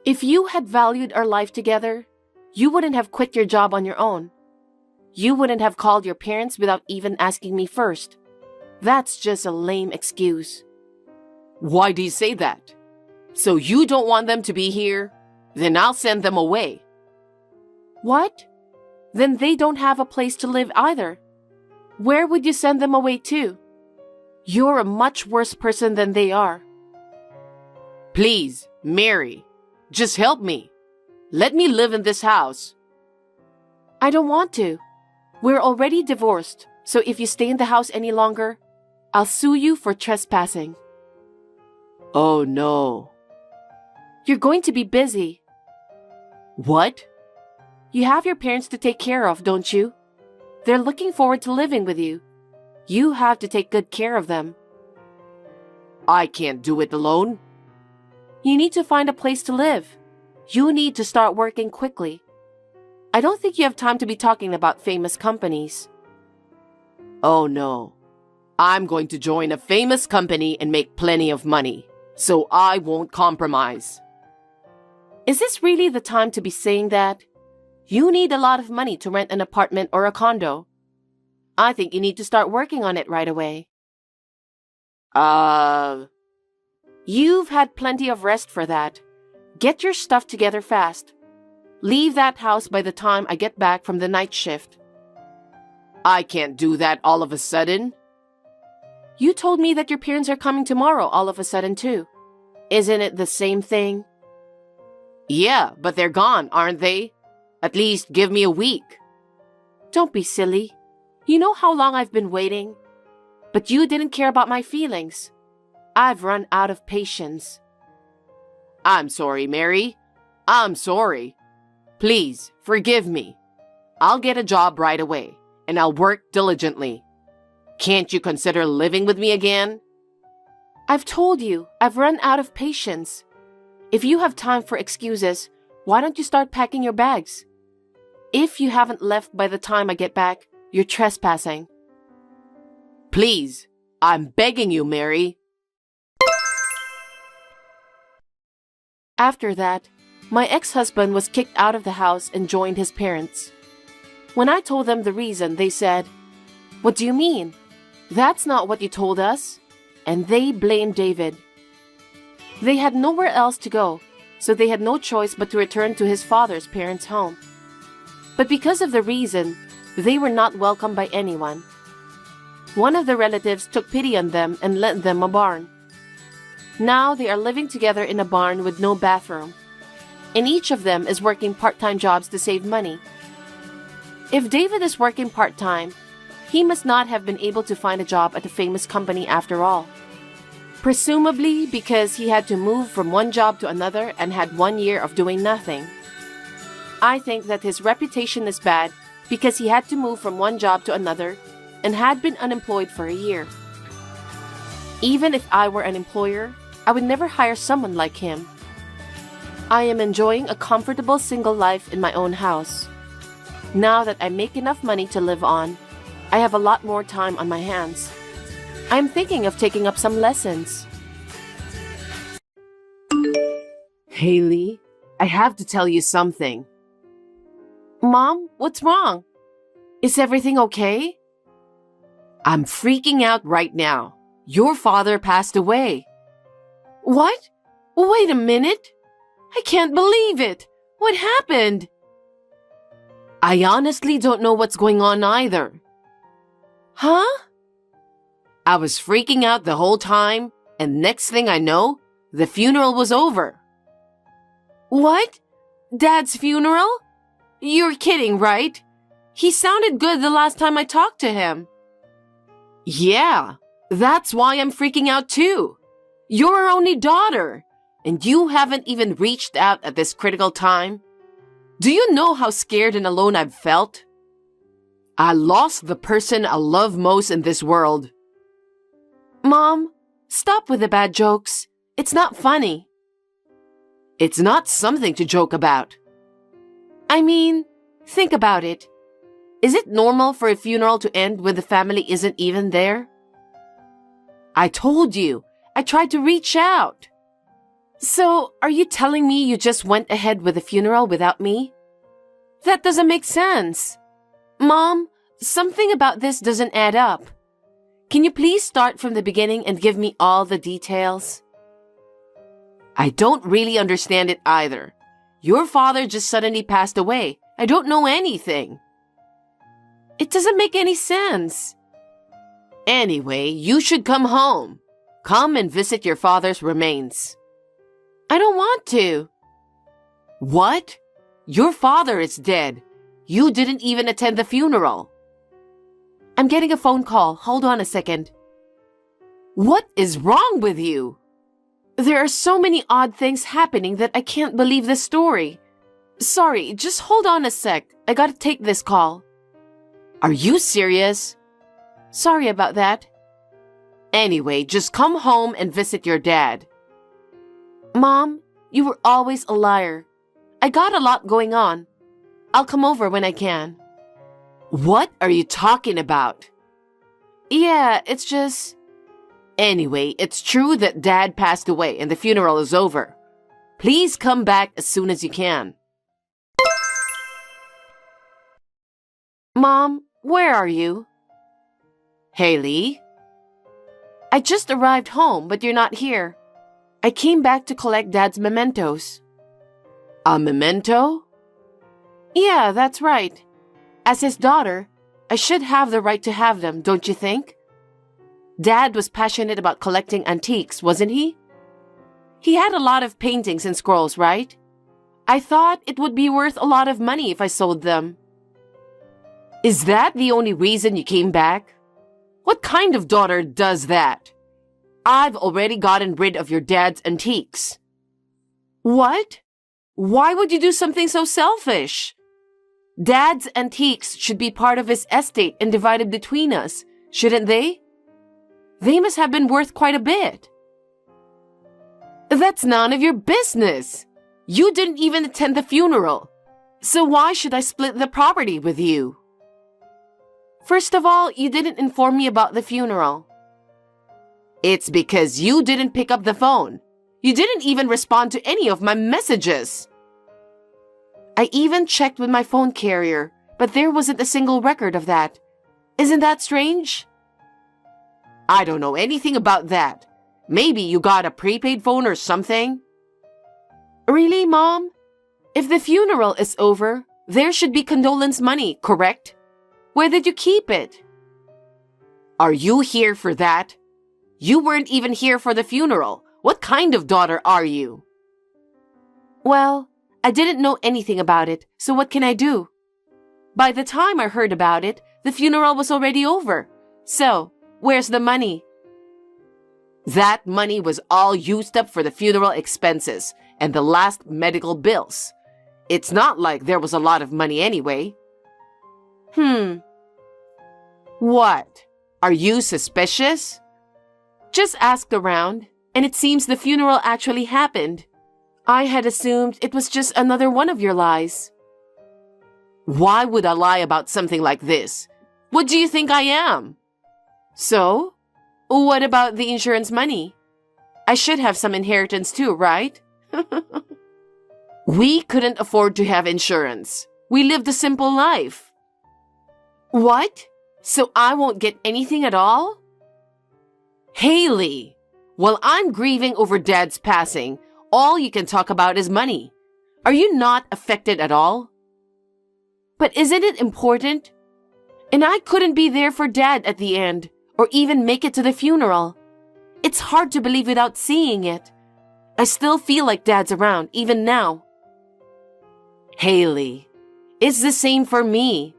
If you had valued our life together, you wouldn't have quit your job on your own. You wouldn't have called your parents without even asking me first. That's just a lame excuse. Why do you say that? So you don't want them to be here? Then I'll send them away. What? Then they don't have a place to live either. Where would you send them away to? You're a much worse person than they are. Please, Mary, just help me. Let me live in this house. I don't want to. We're already divorced, so if you stay in the house any longer, I'll sue you for trespassing. Oh no. You're going to be busy. What? You have your parents to take care of, don't you? They're looking forward to living with you. You have to take good care of them. I can't do it alone. You need to find a place to live. You need to start working quickly. I don't think you have time to be talking about famous companies. Oh no. I'm going to join a famous company and make plenty of money, so I won't compromise. Is this really the time to be saying that? You need a lot of money to rent an apartment or a condo. I think you need to start working on it right away. You've had plenty of rest for that. Get your stuff together fast. Leave that house by the time I get back from the night shift. I can't do that all of a sudden. You told me that your parents are coming tomorrow all of a sudden too. Isn't it the same thing? Yeah, but they're gone, aren't they? At least give me a week. Don't be silly. You know how long I've been waiting? But you didn't care about my feelings. I've run out of patience. I'm sorry, Mary. I'm sorry. Please, forgive me. I'll get a job right away, and I'll work diligently. Can't you consider living with me again? I've told you, I've run out of patience. If you have time for excuses, why don't you start packing your bags? If you haven't left by the time I get back, you're trespassing. Please, I'm begging you, Mary. After that, my ex-husband was kicked out of the house and joined his parents. When I told them the reason, they said, "What do you mean? That's not what you told us." And they blamed David. They had nowhere else to go, so they had no choice but to return to his father's parents' home. But because of the reason, they were not welcomed by anyone. One of the relatives took pity on them and lent them a barn. Now they are living together in a barn with no bathroom, and each of them is working part-time jobs to save money. If David is working part-time, he must not have been able to find a job at a famous company after all. Presumably because he had to move from one job to another and had 1 year of doing nothing. I think that his reputation is bad because he had to move from one job to another and had been unemployed for a year. Even if I were an employer, I would never hire someone like him. I am enjoying a comfortable single life in my own house. Now that I make enough money to live on, I have a lot more time on my hands. I'm thinking of taking up some lessons. Haley, I have to tell you something. Mom, what's wrong? Is everything okay? I'm freaking out right now. Your father passed away. What? Wait a minute. I can't believe it. What happened? I honestly don't know what's going on either. Huh? I was freaking out the whole time, and next thing I know, the funeral was over. What? Dad's funeral? You're kidding, right? He sounded good the last time I talked to him. Yeah, that's why I'm freaking out too. You're our only daughter, and you haven't even reached out at this critical time. Do you know how scared and alone I've felt? I lost the person I love most in this world. Mom, stop with the bad jokes. It's not funny. It's not something to joke about. I mean, think about it. Is it normal for a funeral to end when the family isn't even there? I told you, I tried to reach out. So, are you telling me you just went ahead with the funeral without me? That doesn't make sense. Mom, something about this doesn't add up. Can you please start from the beginning and give me all the details? I don't really understand it either. Your father just suddenly passed away. I don't know anything. It doesn't make any sense. Anyway, you should come home. Come and visit your father's remains. I don't want to. What? Your father is dead. You didn't even attend the funeral. I'm getting a phone call. Hold on a second. What is wrong with you? There are so many odd things happening that I can't believe this story. Sorry, just hold on a sec. I gotta take this call. Are you serious? Sorry about that. Anyway, just come home and visit your dad. Mom, you were always a liar. I got a lot going on. I'll come over when I can. What are you talking about? Yeah, it's just... Anyway, it's true that Dad passed away and the funeral is over. Please come back as soon as you can. Mom, where are you? Haley? I just arrived home, but you're not here. I came back to collect Dad's mementos. A memento? Yeah, that's right. As his daughter, I should have the right to have them, don't you think? Dad was passionate about collecting antiques, wasn't he? He had a lot of paintings and scrolls, right? I thought it would be worth a lot of money if I sold them. Is that the only reason you came back? What kind of daughter does that? I've already gotten rid of your dad's antiques. What? Why would you do something so selfish? Dad's antiques should be part of his estate and divided between us, shouldn't they? They must have been worth quite a bit. That's none of your business. You didn't even attend the funeral. So why should I split the property with you? First of all, you didn't inform me about the funeral. It's because you didn't pick up the phone. You didn't even respond to any of my messages. I even checked with my phone carrier, but there wasn't a single record of that. Isn't that strange? I don't know anything about that. Maybe you got a prepaid phone or something? Really, Mom? If the funeral is over, there should be condolence money, correct? Where did you keep it? Are you here for that? You weren't even here for the funeral. What kind of daughter are you? Well, I didn't know anything about it, so what can I do? By the time I heard about it, the funeral was already over. So, where's the money? That money was all used up for the funeral expenses and the last medical bills. It's not like there was a lot of money anyway. What? Are you suspicious? Just asked around, and it seems the funeral actually happened. I had assumed it was just another one of your lies. Why would I lie about something like this? What do you think I am? So? What about the insurance money? I should have some inheritance too, right? We couldn't afford to have insurance. We lived a simple life. What? So I won't get anything at all? Haley, while I'm grieving over Dad's passing, all you can talk about is money. Are you not affected at all? But isn't it important? And I couldn't be there for Dad at the end, or even make it to the funeral. It's hard to believe without seeing it. I still feel like Dad's around, even now. Haley, it's the same for me.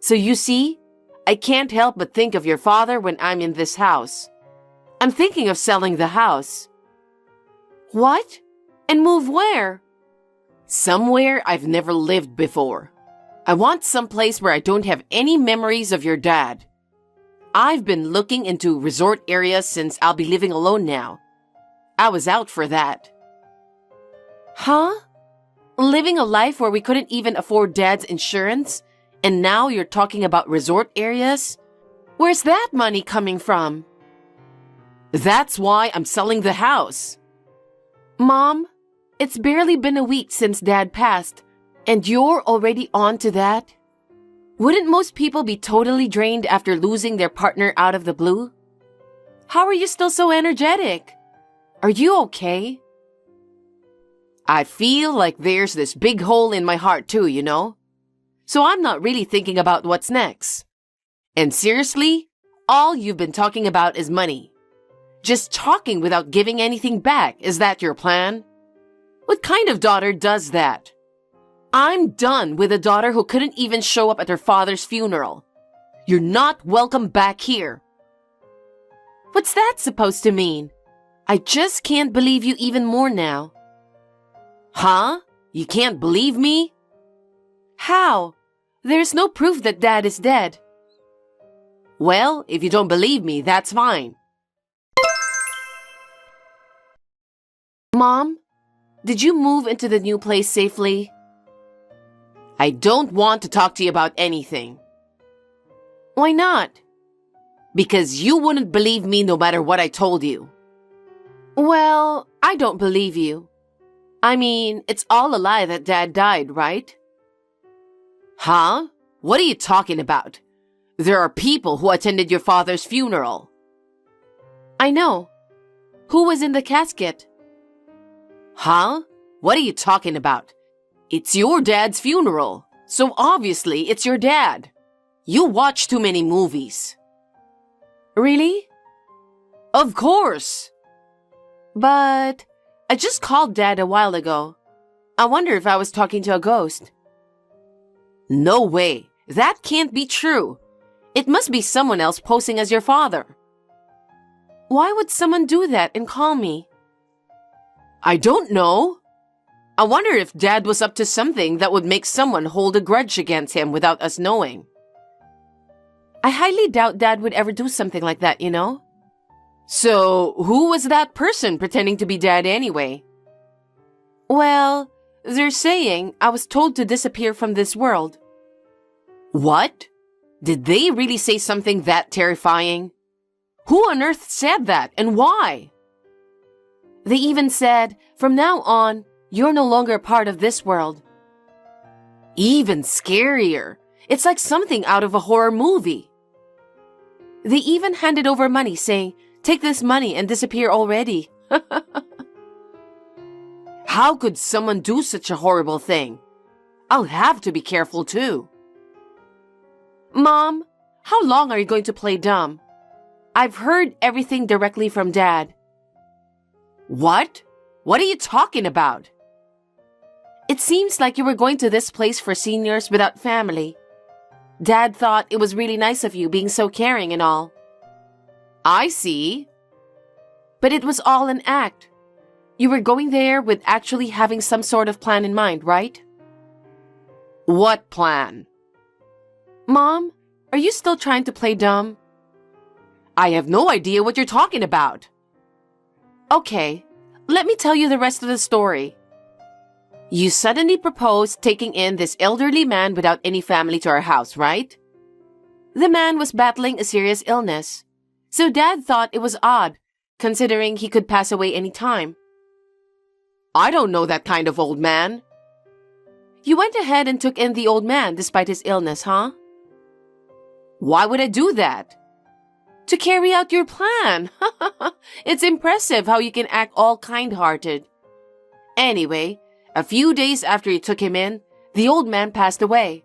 So you see, I can't help but think of your father when I'm in this house. I'm thinking of selling the house. What? And move where? Somewhere I've never lived before. I want someplace where I don't have any memories of your dad. I've been looking into resort areas since I'll be living alone now. I was out for that. Huh? Living a life where we couldn't even afford Dad's insurance, and now you're talking about resort areas? Where's that money coming from? That's why I'm selling the house. Mom, it's barely been a week since Dad passed, and you're already on to that? Wouldn't most people be totally drained after losing their partner out of the blue? How are you still so energetic? Are you okay? I feel like there's this big hole in my heart too, you know? So I'm not really thinking about what's next. And seriously, all you've been talking about is money. Just talking without giving anything back, is that your plan? What kind of daughter does that? I'm done with a daughter who couldn't even show up at her father's funeral. You're not welcome back here. What's that supposed to mean? I just can't believe you even more now. Huh? You can't believe me? How? There's no proof that Dad is dead. Well, if you don't believe me, that's fine. Mom, did you move into the new place safely? I don't want to talk to you about anything. Why not? Because you wouldn't believe me no matter what I told you. Well, I don't believe you. I mean, it's all a lie that Dad died, right? Huh? What are you talking about? There are people who attended your father's funeral. I know. Who was in the casket? Huh? What are you talking about? It's your dad's funeral, so obviously it's your dad. You watch too many movies. Really? Of course. But I just called Dad a while ago. I wonder if I was talking to a ghost. No way. That can't be true. It must be someone else posing as your father. Why would someone do that and call me? I don't know. I wonder if Dad was up to something that would make someone hold a grudge against him without us knowing. I highly doubt Dad would ever do something like that, you know? So, who was that person pretending to be Dad anyway? Well, they're saying I was told to disappear from this world. What? Did they really say something that terrifying? Who on earth said that and why? They even said, from now on, you're no longer a part of this world. Even scarier. It's like something out of a horror movie. They even handed over money saying, take this money and disappear already. How could someone do such a horrible thing? I'll have to be careful too. Mom, how long are you going to play dumb? I've heard everything directly from Dad. What? What are you talking about? It seems like you were going to this place for seniors without family. Dad thought it was really nice of you being so caring and all. I see. But it was all an act. You were going there with actually having some sort of plan in mind, right? What plan? Mom, are you still trying to play dumb? I have no idea what you're talking about. Okay, let me tell you the rest of the story. You suddenly proposed taking in this elderly man without any family to our house, right? The man was battling a serious illness, so Dad thought it was odd, considering he could pass away any time. I don't know that kind of old man. You went ahead and took in the old man despite his illness, huh? Why would I do that? To carry out your plan. It's impressive how you can act all kind-hearted. Anyway, a few days after you took him in, the old man passed away.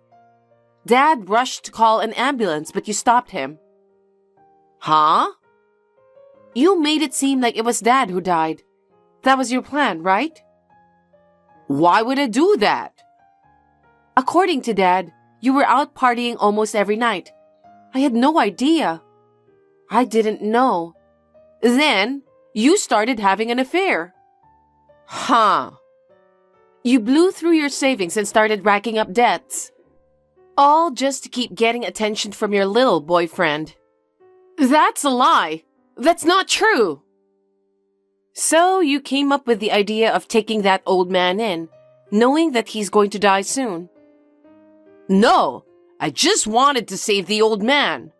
Dad rushed to call an ambulance, but you stopped him. Huh? You made it seem like it was Dad who died. That was your plan, right? Why would I do that? According to Dad, you were out partying almost every night. I had no idea. I didn't know. Then, you started having an affair. Huh. You blew through your savings and started racking up debts. All just to keep getting attention from your little boyfriend. That's a lie. That's not true. So you came up with the idea of taking that old man in, knowing that he's going to die soon. No, I just wanted to save the old man.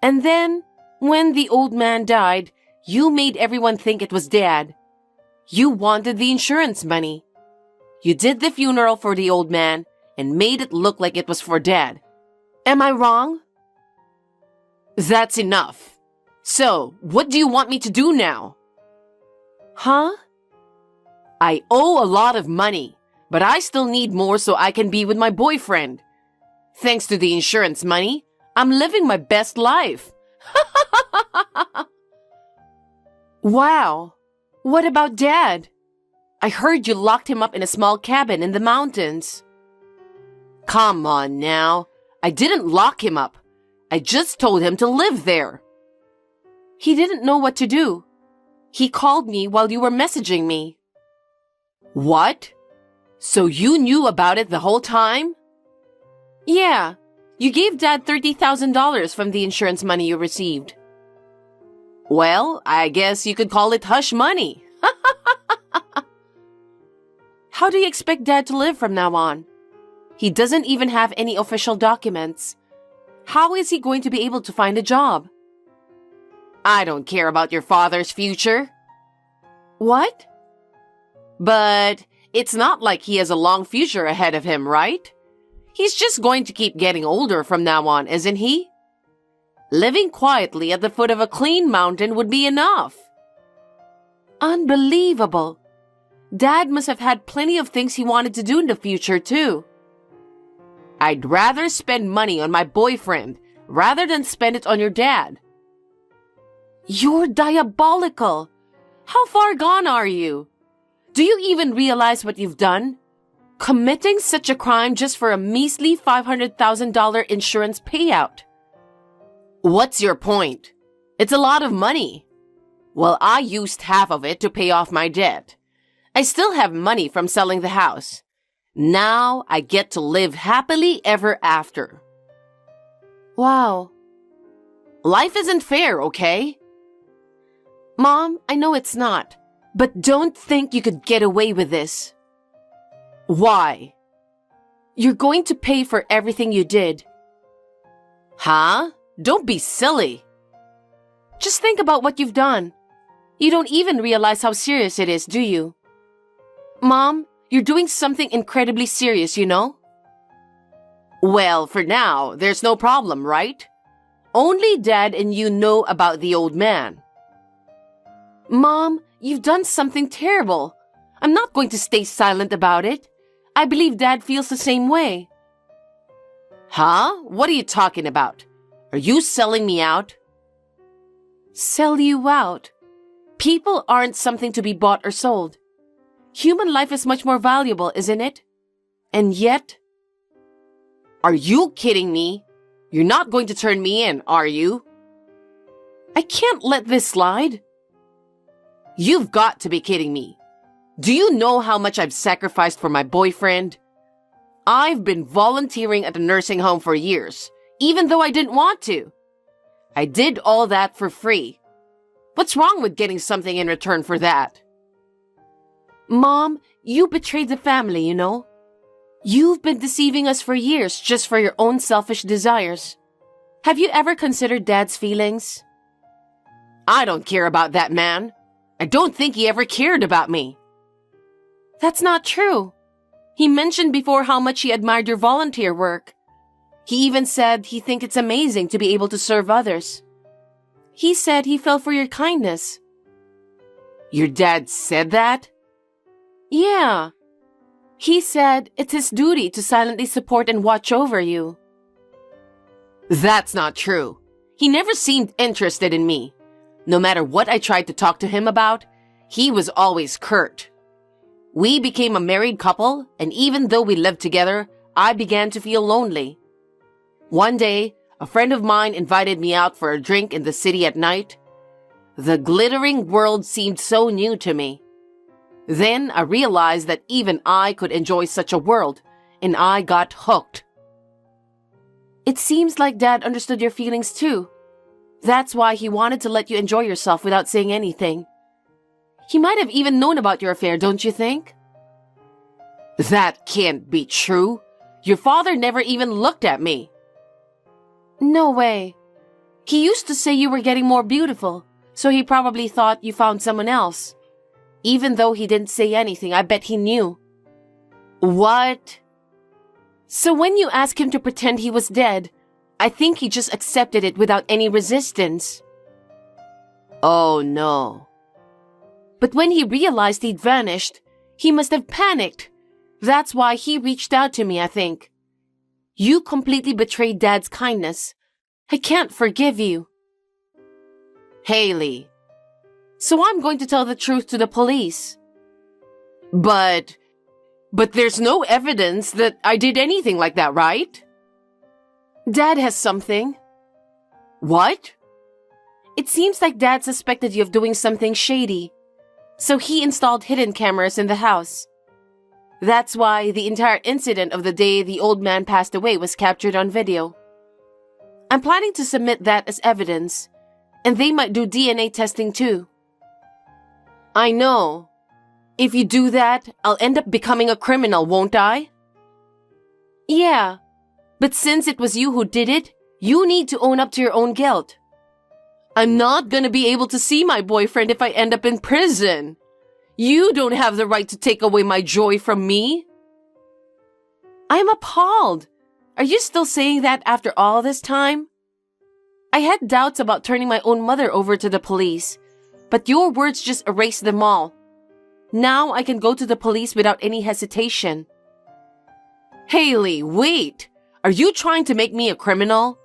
And then, when the old man died, you made everyone think it was Dad. You wanted the insurance money. You did the funeral for the old man and made it look like it was for Dad. Am I wrong? That's enough. So, what do you want me to do now? Huh? I owe a lot of money, but I still need more so I can be with my boyfriend. Thanks to the insurance money, I'm living my best life. Wow. What about Dad? I heard you locked him up in a small cabin in the mountains. Come on now. I didn't lock him up. I just told him to live there. He didn't know what to do. He called me while you were messaging me. What? So you knew about it the whole time? Yeah. You gave Dad $30,000 from the insurance money you received. Well, I guess you could call it hush money. How do you expect Dad to live from now on? He doesn't even have any official documents. How is he going to be able to find a job? I don't care about your father's future. What? But it's not like he has a long future ahead of him, right? He's just going to keep getting older from now on, isn't he? Living quietly at the foot of a clean mountain would be enough. Unbelievable. Dad must have had plenty of things he wanted to do in the future, too. I'd rather spend money on my boyfriend rather than spend it on your dad. You're diabolical. How far gone are you? Do you even realize what you've done? Committing such a crime just for a measly $500,000 insurance payout. What's your point? It's a lot of money. Well, I used half of it to pay off my debt. I still have money from selling the house. Now I get to live happily ever after. Wow. Life isn't fair, okay? Mom, I know it's not, but don't think you could get away with this. Why? You're going to pay for everything you did. Huh? Don't be silly. Just think about what you've done. You don't even realize how serious it is, do you? Mom, you're doing something incredibly serious, you know? Well, for now, there's no problem, right? Only Dad and you know about the old man. Mom, you've done something terrible. I'm not going to stay silent about it. I believe Dad feels the same way. Huh? What are you talking about? Are you selling me out? Sell you out? People aren't something to be bought or sold. Human life is much more valuable, isn't it? And yet... Are you kidding me? You're not going to turn me in, are you? I can't let this slide. You've got to be kidding me. Do you know how much I've sacrificed for my boyfriend? I've been volunteering at a nursing home for years, even though I didn't want to. I did all that for free. What's wrong with getting something in return for that? Mom, you betrayed the family, you know? You've been deceiving us for years just for your own selfish desires. Have you ever considered Dad's feelings? I don't care about that man. I don't think he ever cared about me. That's not true. He mentioned before how much he admired your volunteer work. He even said he thinks it's amazing to be able to serve others. He said he fell for your kindness. Your dad said that? Yeah. He said it's his duty to silently support and watch over you. That's not true. He never seemed interested in me. No matter what I tried to talk to him about, he was always curt. We became a married couple, and even though we lived together, I began to feel lonely. One day, a friend of mine invited me out for a drink in the city at night. The glittering world seemed so new to me. Then I realized that even I could enjoy such a world, and I got hooked. It seems like Dad understood your feelings too. That's why he wanted to let you enjoy yourself without saying anything. He might have even known about your affair, don't you think? That can't be true. Your father never even looked at me. No way. He used to say you were getting more beautiful, so he probably thought you found someone else. Even though he didn't say anything, I bet he knew. What? So when you asked him to pretend he was dead, I think he just accepted it without any resistance. Oh no. But when he realized he'd vanished, he must have panicked. That's why he reached out to me, I think. You completely betrayed Dad's kindness. I can't forgive you. Haley. So I'm going to tell the truth to the police. But there's no evidence that I did anything like that, right? Dad has something. What? It seems like Dad suspected you of doing something shady. So he installed hidden cameras in the house. That's why the entire incident of the day the old man passed away was captured on video. I'm planning to submit that as evidence, and they might do DNA testing too. I know. If you do that, I'll end up becoming a criminal, won't I? Yeah, but since it was you who did it, you need to own up to your own guilt. I'm not gonna be able to see my boyfriend if I end up in prison. You don't have the right to take away my joy from me. I'm appalled. Are you still saying that after all this time? I had doubts about turning my own mother over to the police, but your words just erased them all. Now I can go to the police without any hesitation. Haley, wait! Are you trying to make me a criminal?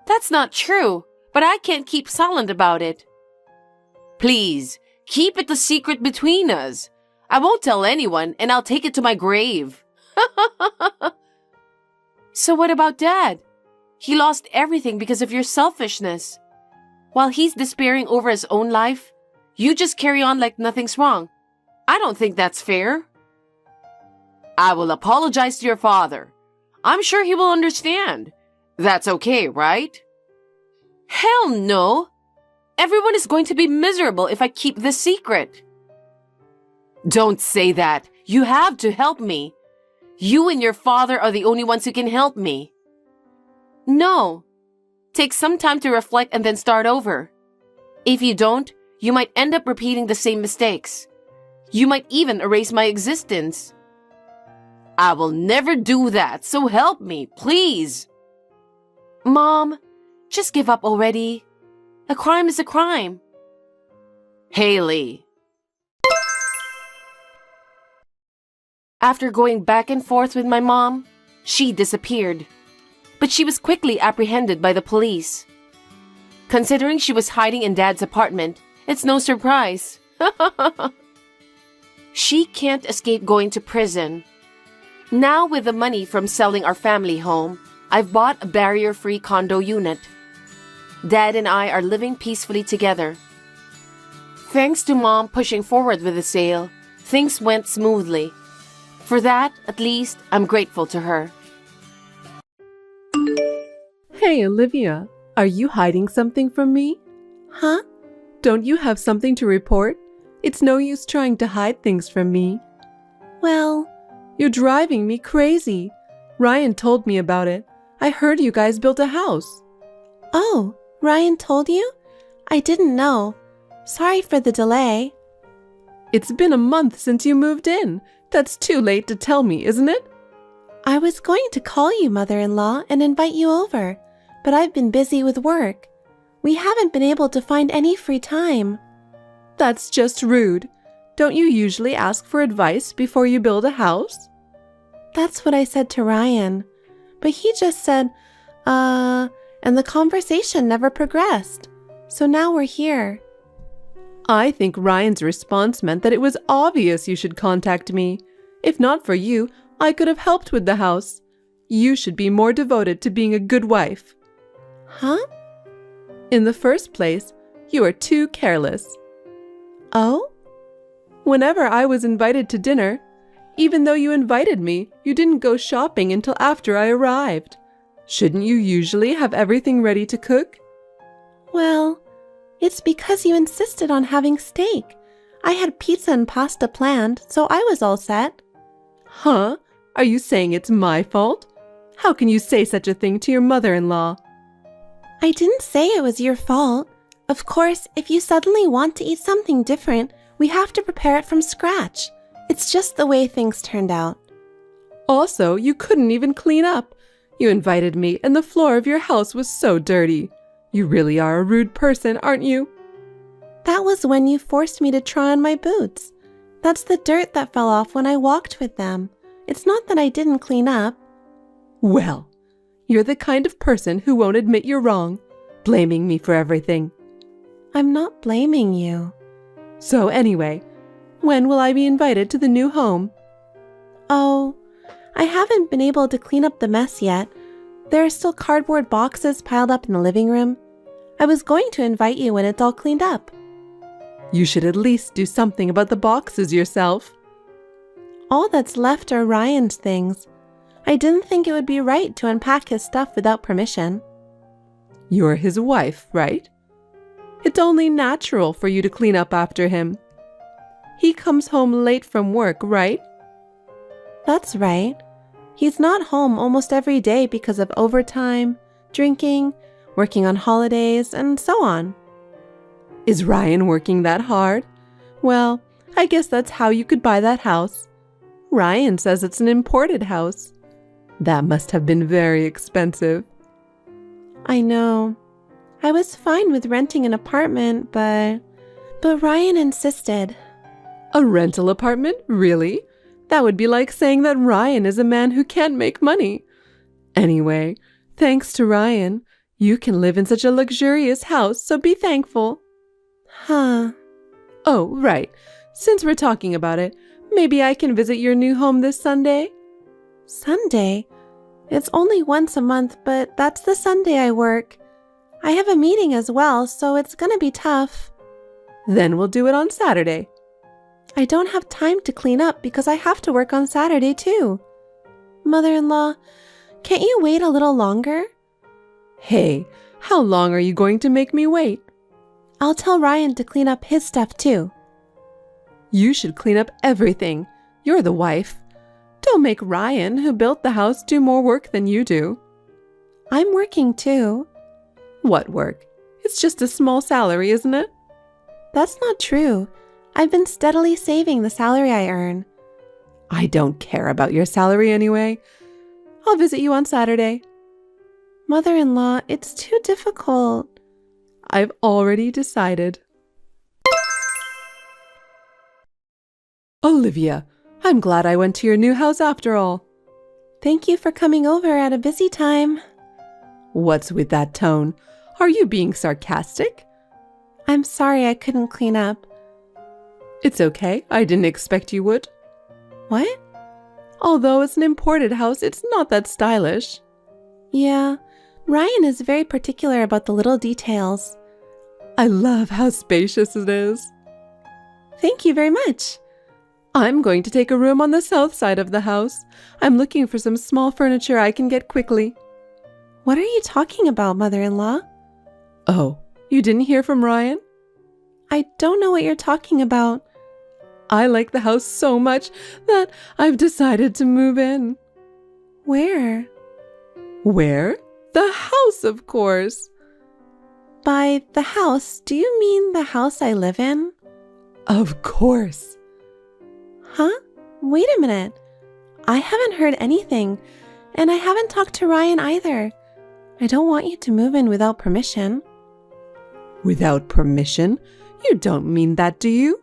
That's not true, but I can't keep silent about it. Please, keep it a secret between us. I won't tell anyone, and I'll take it to my grave. So what about Dad? He lost everything because of your selfishness. While he's despairing over his own life, you just carry on like nothing's wrong. I don't think that's fair. I will apologize to your father. I'm sure he will understand. That's okay, right? Hell no! Everyone is going to be miserable if I keep this secret. Don't say that. You have to help me. You and your father are the only ones who can help me. No. Take some time to reflect and then start over. If you don't, you might end up repeating the same mistakes. You might even erase my existence. I will never do that, so help me, please. Mom, just give up already. A crime is a crime. Haley. After going back and forth with my mom, she disappeared. But she was quickly apprehended by the police. Considering she was hiding in Dad's apartment, it's no surprise. She can't escape going to prison. Now with the money from selling our family home, I've bought a barrier-free condo unit. Dad and I are living peacefully together. Thanks to Mom pushing forward with the sale, things went smoothly. For that, at least, I'm grateful to her. Hey, Olivia, are you hiding something from me? Huh? Don't you have something to report? It's no use trying to hide things from me. Well, you're driving me crazy. Ryan told me about it. I heard you guys built a house. Oh, Ryan told you? I didn't know. Sorry for the delay. It's been a month since you moved in. That's too late to tell me, isn't it? I was going to call you, mother-in-law, and invite you over, but I've been busy with work. We haven't been able to find any free time. That's just rude. Don't you usually ask for advice before you build a house? That's what I said to Ryan, but he just said, and the conversation never progressed. So now we're here. I think Ryan's response meant that it was obvious you should contact me. If not for you, I could have helped with the house. You should be more devoted to being a good wife. Huh? In the first place, you are too careless. Oh? Whenever I was invited to dinner, even though you invited me, you didn't go shopping until after I arrived. Shouldn't you usually have everything ready to cook? Well, it's because you insisted on having steak. I had pizza and pasta planned, so I was all set. Huh? Are you saying it's my fault? How can you say such a thing to your mother-in-law? I didn't say it was your fault. Of course, if you suddenly want to eat something different, we have to prepare it from scratch. It's just the way things turned out. Also, you couldn't even clean up. You invited me, and the floor of your house was so dirty. You really are a rude person, aren't you? That was when you forced me to try on my boots. That's the dirt that fell off when I walked with them. It's not that I didn't clean up. Well, you're the kind of person who won't admit you're wrong, blaming me for everything. I'm not blaming you. So anyway, when will I be invited to the new home? Oh, I haven't been able to clean up the mess yet. There are still cardboard boxes piled up in the living room. I was going to invite you when it's all cleaned up. You should at least do something about the boxes yourself. All that's left are Ryan's things. I didn't think it would be right to unpack his stuff without permission. You're his wife, right? It's only natural for you to clean up after him. He comes home late from work, right? That's right. He's not home almost every day because of overtime, drinking, working on holidays, and so on. Is Ryan working that hard? Well, I guess that's how you could buy that house. Ryan says it's an imported house. That must have been very expensive. I know. I was fine with renting an apartment, but Ryan insisted. A rental apartment? Really? That would be like saying that Ryan is a man who can't make money. Anyway, thanks to Ryan, you can live in such a luxurious house, so be thankful. Huh. Oh, right. Since we're talking about it, maybe I can visit your new home this Sunday? Sunday? It's only once a month, but that's the Sunday I work. I have a meeting as well, so it's gonna be tough. Then we'll do it on Saturday. I don't have time to clean up because I have to work on Saturday too. Mother-in-law, can't you wait a little longer? Hey, how long are you going to make me wait? I'll tell Ryan to clean up his stuff too. You should clean up everything. You're the wife. Don't make Ryan, who built the house, do more work than you do. I'm working too. What work? It's just a small salary, isn't it? That's not true. I've been steadily saving the salary I earn. I don't care about your salary anyway. I'll visit you on Saturday. Mother-in-law, it's too difficult. I've already decided. Olivia, I'm glad I went to your new house after all. Thank you for coming over at a busy time. What's with that tone? Are you being sarcastic? I'm sorry I couldn't clean up. It's okay. I didn't expect you would. What? Although it's an imported house, it's not that stylish. Yeah, Ryan is very particular about the little details. I love how spacious it is. Thank you very much. I'm going to take a room on the south side of the house. I'm looking for some small furniture I can get quickly. What are you talking about, mother-in-law? Oh, you didn't hear from Ryan? I don't know what you're talking about. I like the house so much that I've decided to move in. Where? Where? The house, of course. By the house, do you mean the house I live in? Of course. Huh? Wait a minute. I haven't heard anything, and I haven't talked to Ryan either. I don't want you to move in without permission. Without permission? You don't mean that, do you?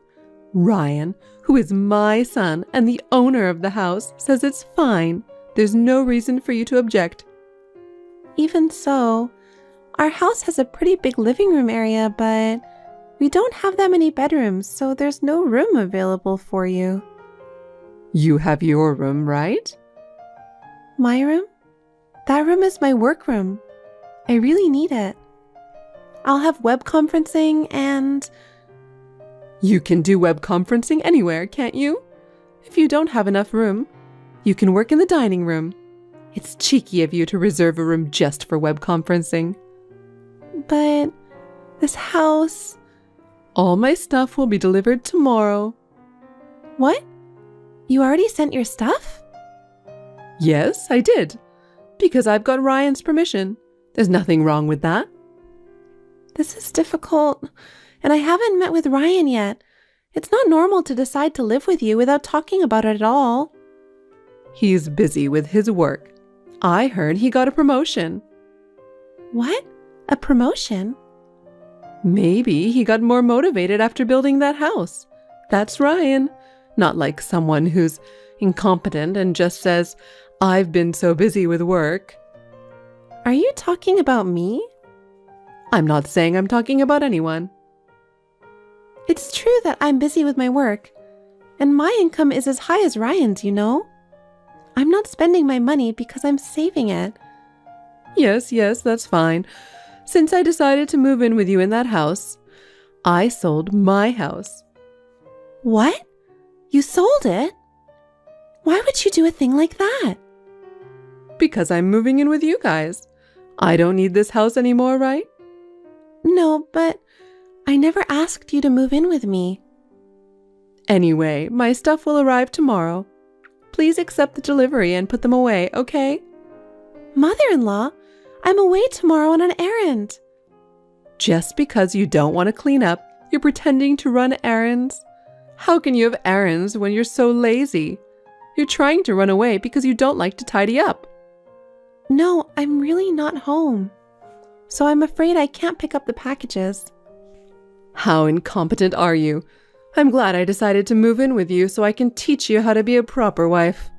Ryan, who is my son and the owner of the house, says it's fine. There's no reason for you to object. Even so, our house has a pretty big living room area, but we don't have that many bedrooms, so there's no room available for you. You have your room, right? My room? That room is my work room. I really need it. I'll have web conferencing and... You can do web conferencing anywhere, can't you? If you don't have enough room, you can work in the dining room. It's cheeky of you to reserve a room just for web conferencing. But this house... All my stuff will be delivered tomorrow. What? You already sent your stuff? Yes, I did. Because I've got Ryan's permission. There's nothing wrong with that. This is difficult, and I haven't met with Ryan yet. It's not normal to decide to live with you without talking about it at all. He's busy with his work. I heard he got a promotion. What? A promotion? Maybe he got more motivated after building that house. That's Ryan. Not like someone who's incompetent and just says, I've been so busy with work. Are you talking about me? I'm not saying I'm talking about anyone. It's true that I'm busy with my work, and my income is as high as Ryan's, you know? I'm not spending my money because I'm saving it. Yes, that's fine. Since I decided to move in with you in that house, I sold my house. What? You sold it? Why would you do a thing like that? Because I'm moving in with you guys. I don't need this house anymore, right? No, but I never asked you to move in with me. Anyway, my stuff will arrive tomorrow. Please accept the delivery and put them away, okay? Mother-in-law, I'm away tomorrow on an errand. Just because you don't want to clean up, you're pretending to run errands? How can you have errands when you're so lazy? You're trying to run away because you don't like to tidy up. No, I'm really not home. So I'm afraid I can't pick up the packages. How incompetent are you? I'm glad I decided to move in with you so I can teach you how to be a proper wife.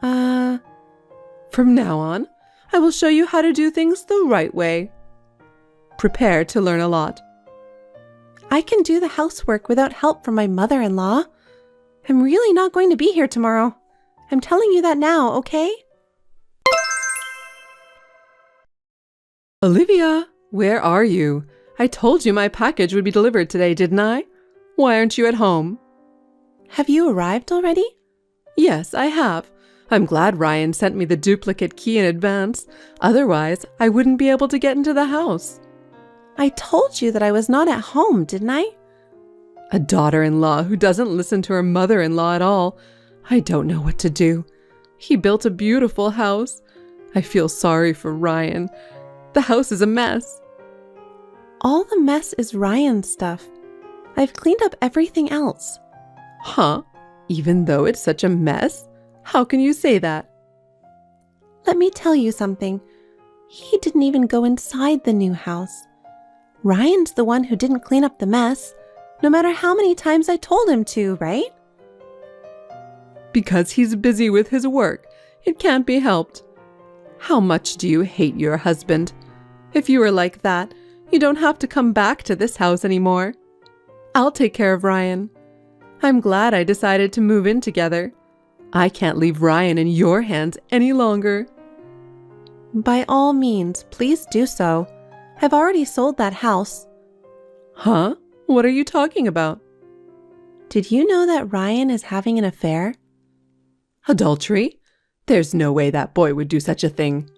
From now on, I will show you how to do things the right way. Prepare to learn a lot. I can do the housework without help from my mother-in-law. I'm really not going to be here tomorrow. I'm telling you that now, okay? Olivia, where are you? I told you my package would be delivered today, didn't I? Why aren't you at home? Have you arrived already? Yes, I have. I'm glad Ryan sent me the duplicate key in advance. Otherwise, I wouldn't be able to get into the house. I told you that I was not at home, didn't I? A daughter-in-law who doesn't listen to her mother-in-law at all. I don't know what to do. He built a beautiful house. I feel sorry for Ryan. The house is a mess. All the mess is Ryan's stuff. I've cleaned up everything else. Huh? Even though it's such a mess? How can you say that? Let me tell you something. He didn't even go inside the new house. Ryan's the one who didn't clean up the mess, no matter how many times I told him to, right? Because he's busy with his work. It can't be helped. How much do you hate your husband? If you were like that, you don't have to come back to this house anymore. I'll take care of Ryan. I'm glad I decided to move in together. I can't leave Ryan in your hands any longer. By all means, please do so. I've already sold that house. Huh? What are you talking about? Did you know that Ryan is having an affair? Adultery? There's no way that boy would do such a thing.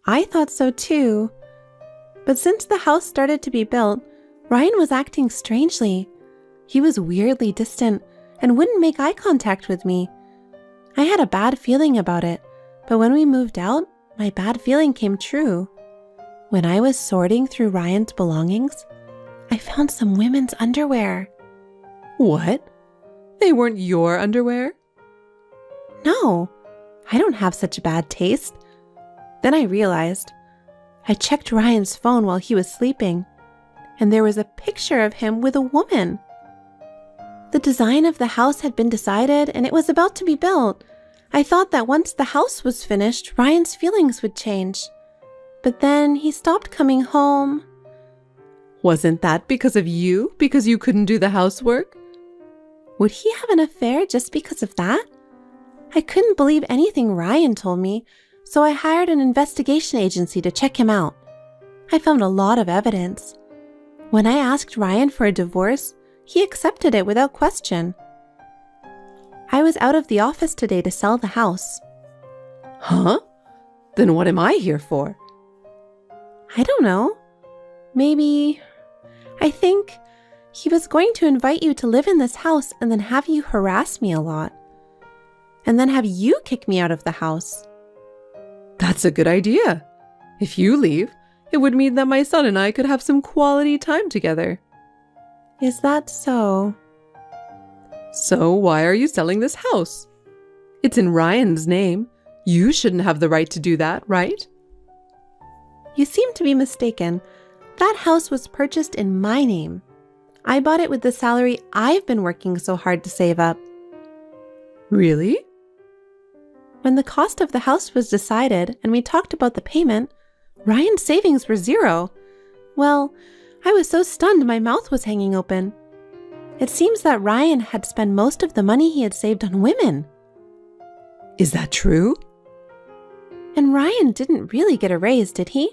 I thought so too. But since the house started to be built, Ryan was acting strangely. He was weirdly distant and wouldn't make eye contact with me. I had a bad feeling about it, but when we moved out, my bad feeling came true. When I was sorting through Ryan's belongings, I found some women's underwear. What? They weren't your underwear? No, I don't have such bad taste. Then I realized. I checked Ryan's phone while he was sleeping, and there was a picture of him with a woman. The design of the house had been decided, and it was about to be built. I thought that once the house was finished, Ryan's feelings would change. But then he stopped coming home. Wasn't that because of you? Because you couldn't do the housework? Would he have an affair just because of that? I couldn't believe anything Ryan told me, so I hired an investigation agency to check him out. I found a lot of evidence. When I asked Ryan for a divorce, he accepted it without question. I was out of the office today to sell the house. Huh? Then what am I here for? I don't know. Maybe... I think he was going to invite you to live in this house and then have you harass me a lot. And then have you kick me out of the house. That's a good idea. If you leave, it would mean that my son and I could have some quality time together. Is that so? So why are you selling this house? It's in Ryan's name. You shouldn't have the right to do that, right? You seem to be mistaken. That house was purchased in my name. I bought it with the salary I've been working so hard to save up. Really? When the cost of the house was decided and we talked about the payment, Ryan's savings were zero. Well, I was so stunned my mouth was hanging open. It seems that Ryan had spent most of the money he had saved on women. Is that true? And Ryan didn't really get a raise, did he?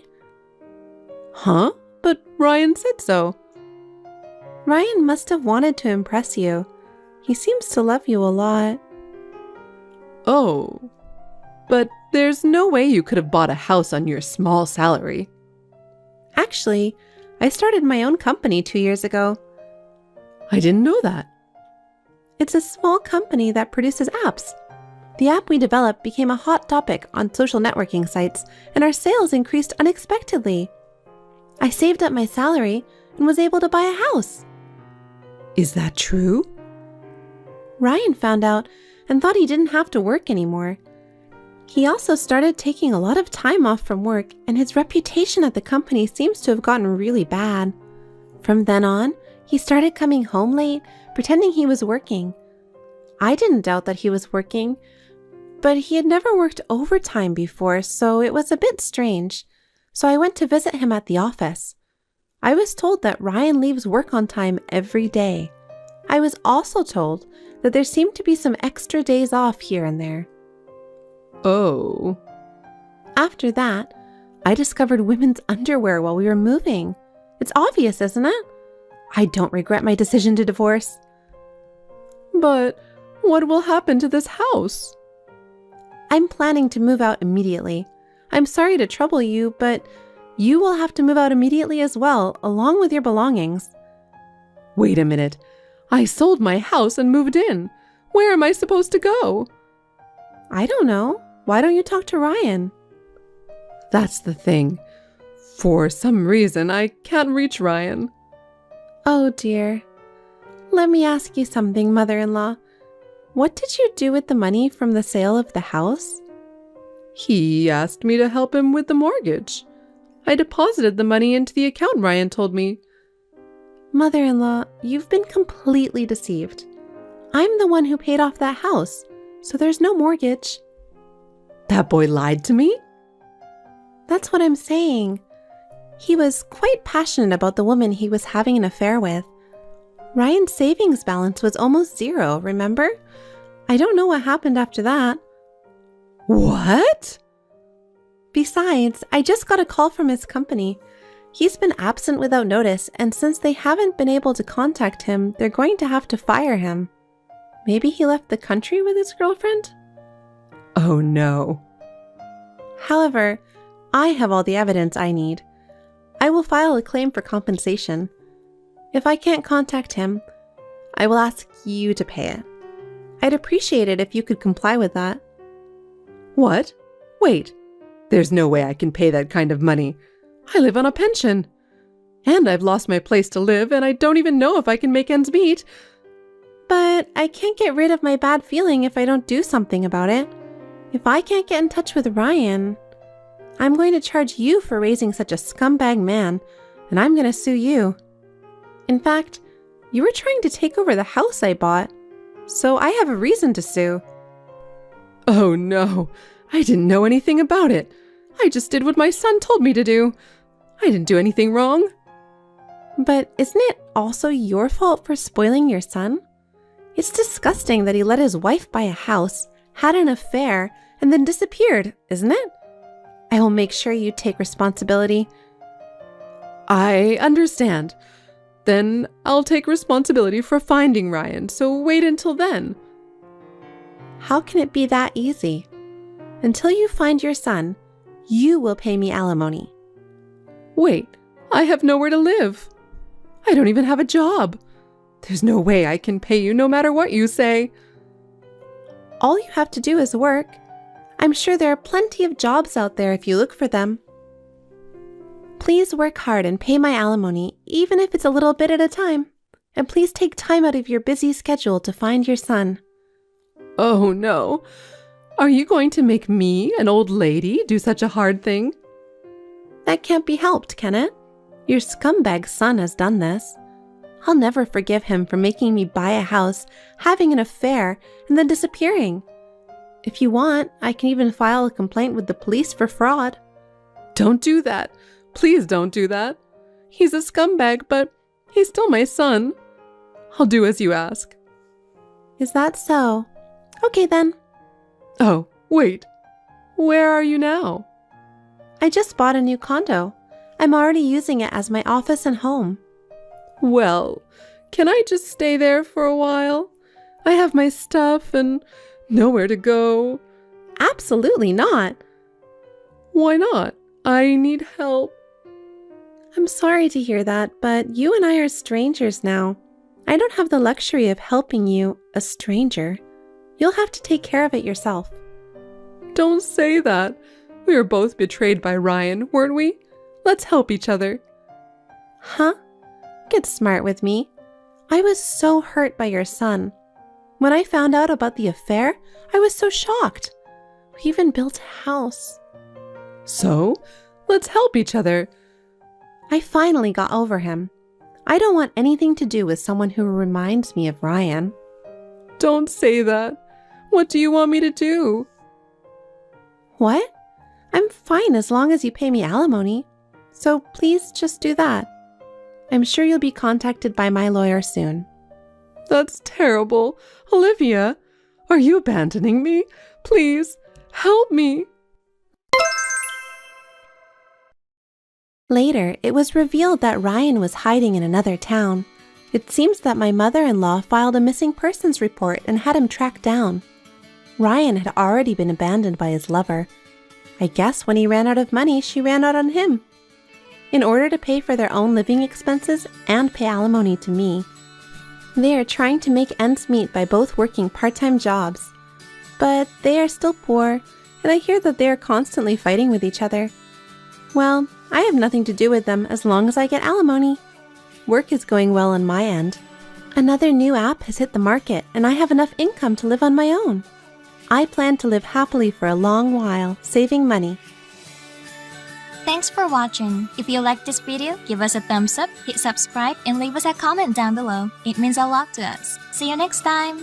Huh? But Ryan said so. Ryan must have wanted to impress you. He seems to love you a lot. Oh, but there's no way you could have bought a house on your small salary. Actually, I started my own company 2 years ago. I didn't know that. It's a small company that produces apps. The app we developed became a hot topic on social networking sites, and our sales increased unexpectedly. I saved up my salary and was able to buy a house. Is that true? Ryan found out and thought he didn't have to work anymore. He also started taking a lot of time off from work, and his reputation at the company seems to have gotten really bad. From then on, he started coming home late, pretending he was working. I didn't doubt that he was working, but he had never worked overtime before, so it was a bit strange. So I went to visit him at the office. I was told that Ryan leaves work on time every day. I was also told that there seemed to be some extra days off here and there. Oh. After that, I discovered women's underwear while we were moving. It's obvious, isn't it? I don't regret my decision to divorce. But what will happen to this house? I'm planning to move out immediately. I'm sorry to trouble you, but you will have to move out immediately as well, along with your belongings. Wait a minute. I sold my house and moved in. Where am I supposed to go? I don't know. Why don't you talk to Ryan? That's the thing. For some reason, I can't reach Ryan. Oh dear. Let me ask you something, mother-in-law. What did you do with the money from the sale of the house? He asked me to help him with the mortgage. I deposited the money into the account Ryan told me. Mother-in-law, you've been completely deceived. I'm the one who paid off that house, so there's no mortgage. That boy lied to me? That's what I'm saying. He was quite passionate about the woman he was having an affair with. Ryan's savings balance was almost zero, remember? I don't know what happened after that. What? Besides, I just got a call from his company. He's been absent without notice, and since they haven't been able to contact him, they're going to have to fire him. Maybe he left the country with his girlfriend? Oh no. However, I have all the evidence I need. I will file a claim for compensation. If I can't contact him, I will ask you to pay it. I'd appreciate it if you could comply with that. What? Wait. There's no way I can pay that kind of money. I live on a pension. And I've lost my place to live, and I don't even know if I can make ends meet. But I can't get rid of my bad feeling if I don't do something about it. If I can't get in touch with Ryan, I'm going to charge you for raising such a scumbag man, and I'm going to sue you. In fact, you were trying to take over the house I bought, so I have a reason to sue. Oh no, I didn't know anything about it. I just did what my son told me to do. I didn't do anything wrong. But isn't it also your fault for spoiling your son? It's disgusting that he let his wife buy a house, had an affair, and then disappeared, isn't it? I will make sure you take responsibility. I understand. Then I'll take responsibility for finding Ryan, so wait until then. How can it be that easy? Until you find your son, you will pay me alimony. Wait, I have nowhere to live. I don't even have a job. There's no way I can pay you no matter what you say. All you have to do is work. I'm sure there are plenty of jobs out there if you look for them. Please work hard and pay my alimony, even if it's a little bit at a time. And please take time out of your busy schedule to find your son. Oh no. Are you going to make me, an old lady, do such a hard thing? That can't be helped, can it? Your scumbag son has done this. I'll never forgive him for making me buy a house, having an affair, and then disappearing. If you want, I can even file a complaint with the police for fraud. Don't do that. Please don't do that. He's a scumbag, but he's still my son. I'll do as you ask. Is that so? Okay then. Oh, wait. Where are you now? I just bought a new condo. I'm already using it as my office and home. Well, can I just stay there for a while? I have my stuff and nowhere to go. Absolutely not. Why not? I need help. I'm sorry to hear that, but you and I are strangers now. I don't have the luxury of helping you, a stranger. You'll have to take care of it yourself. Don't say that. We were both betrayed by Ryan, weren't we? Let's help each other. Huh? Get smart with me. I was so hurt by your son. When I found out about the affair, I was so shocked. We even built a house. So, let's help each other. I finally got over him. I don't want anything to do with someone who reminds me of Ryan. Don't say that. What do you want me to do? What? I'm fine as long as you pay me alimony. So please just do that. I'm sure you'll be contacted by my lawyer soon. That's terrible. Olivia, are you abandoning me? Please, help me. Later, it was revealed that Ryan was hiding in another town. It seems that my mother-in-law filed a missing persons report and had him tracked down. Ryan had already been abandoned by his lover. I guess when he ran out of money, she ran out on him. In order to pay for their own living expenses and pay alimony to me, they are trying to make ends meet by both working part-time jobs. But they are still poor, and I hear that they are constantly fighting with each other. Well, I have nothing to do with them as long as I get alimony. Work is going well on my end. Another new app has hit the market, and I have enough income to live on my own. I plan to live happily for a long while, saving money. Thanks for watching. If you liked this video, give us a thumbs up, hit subscribe, and leave us a comment down below. It means a lot to us. See you next time!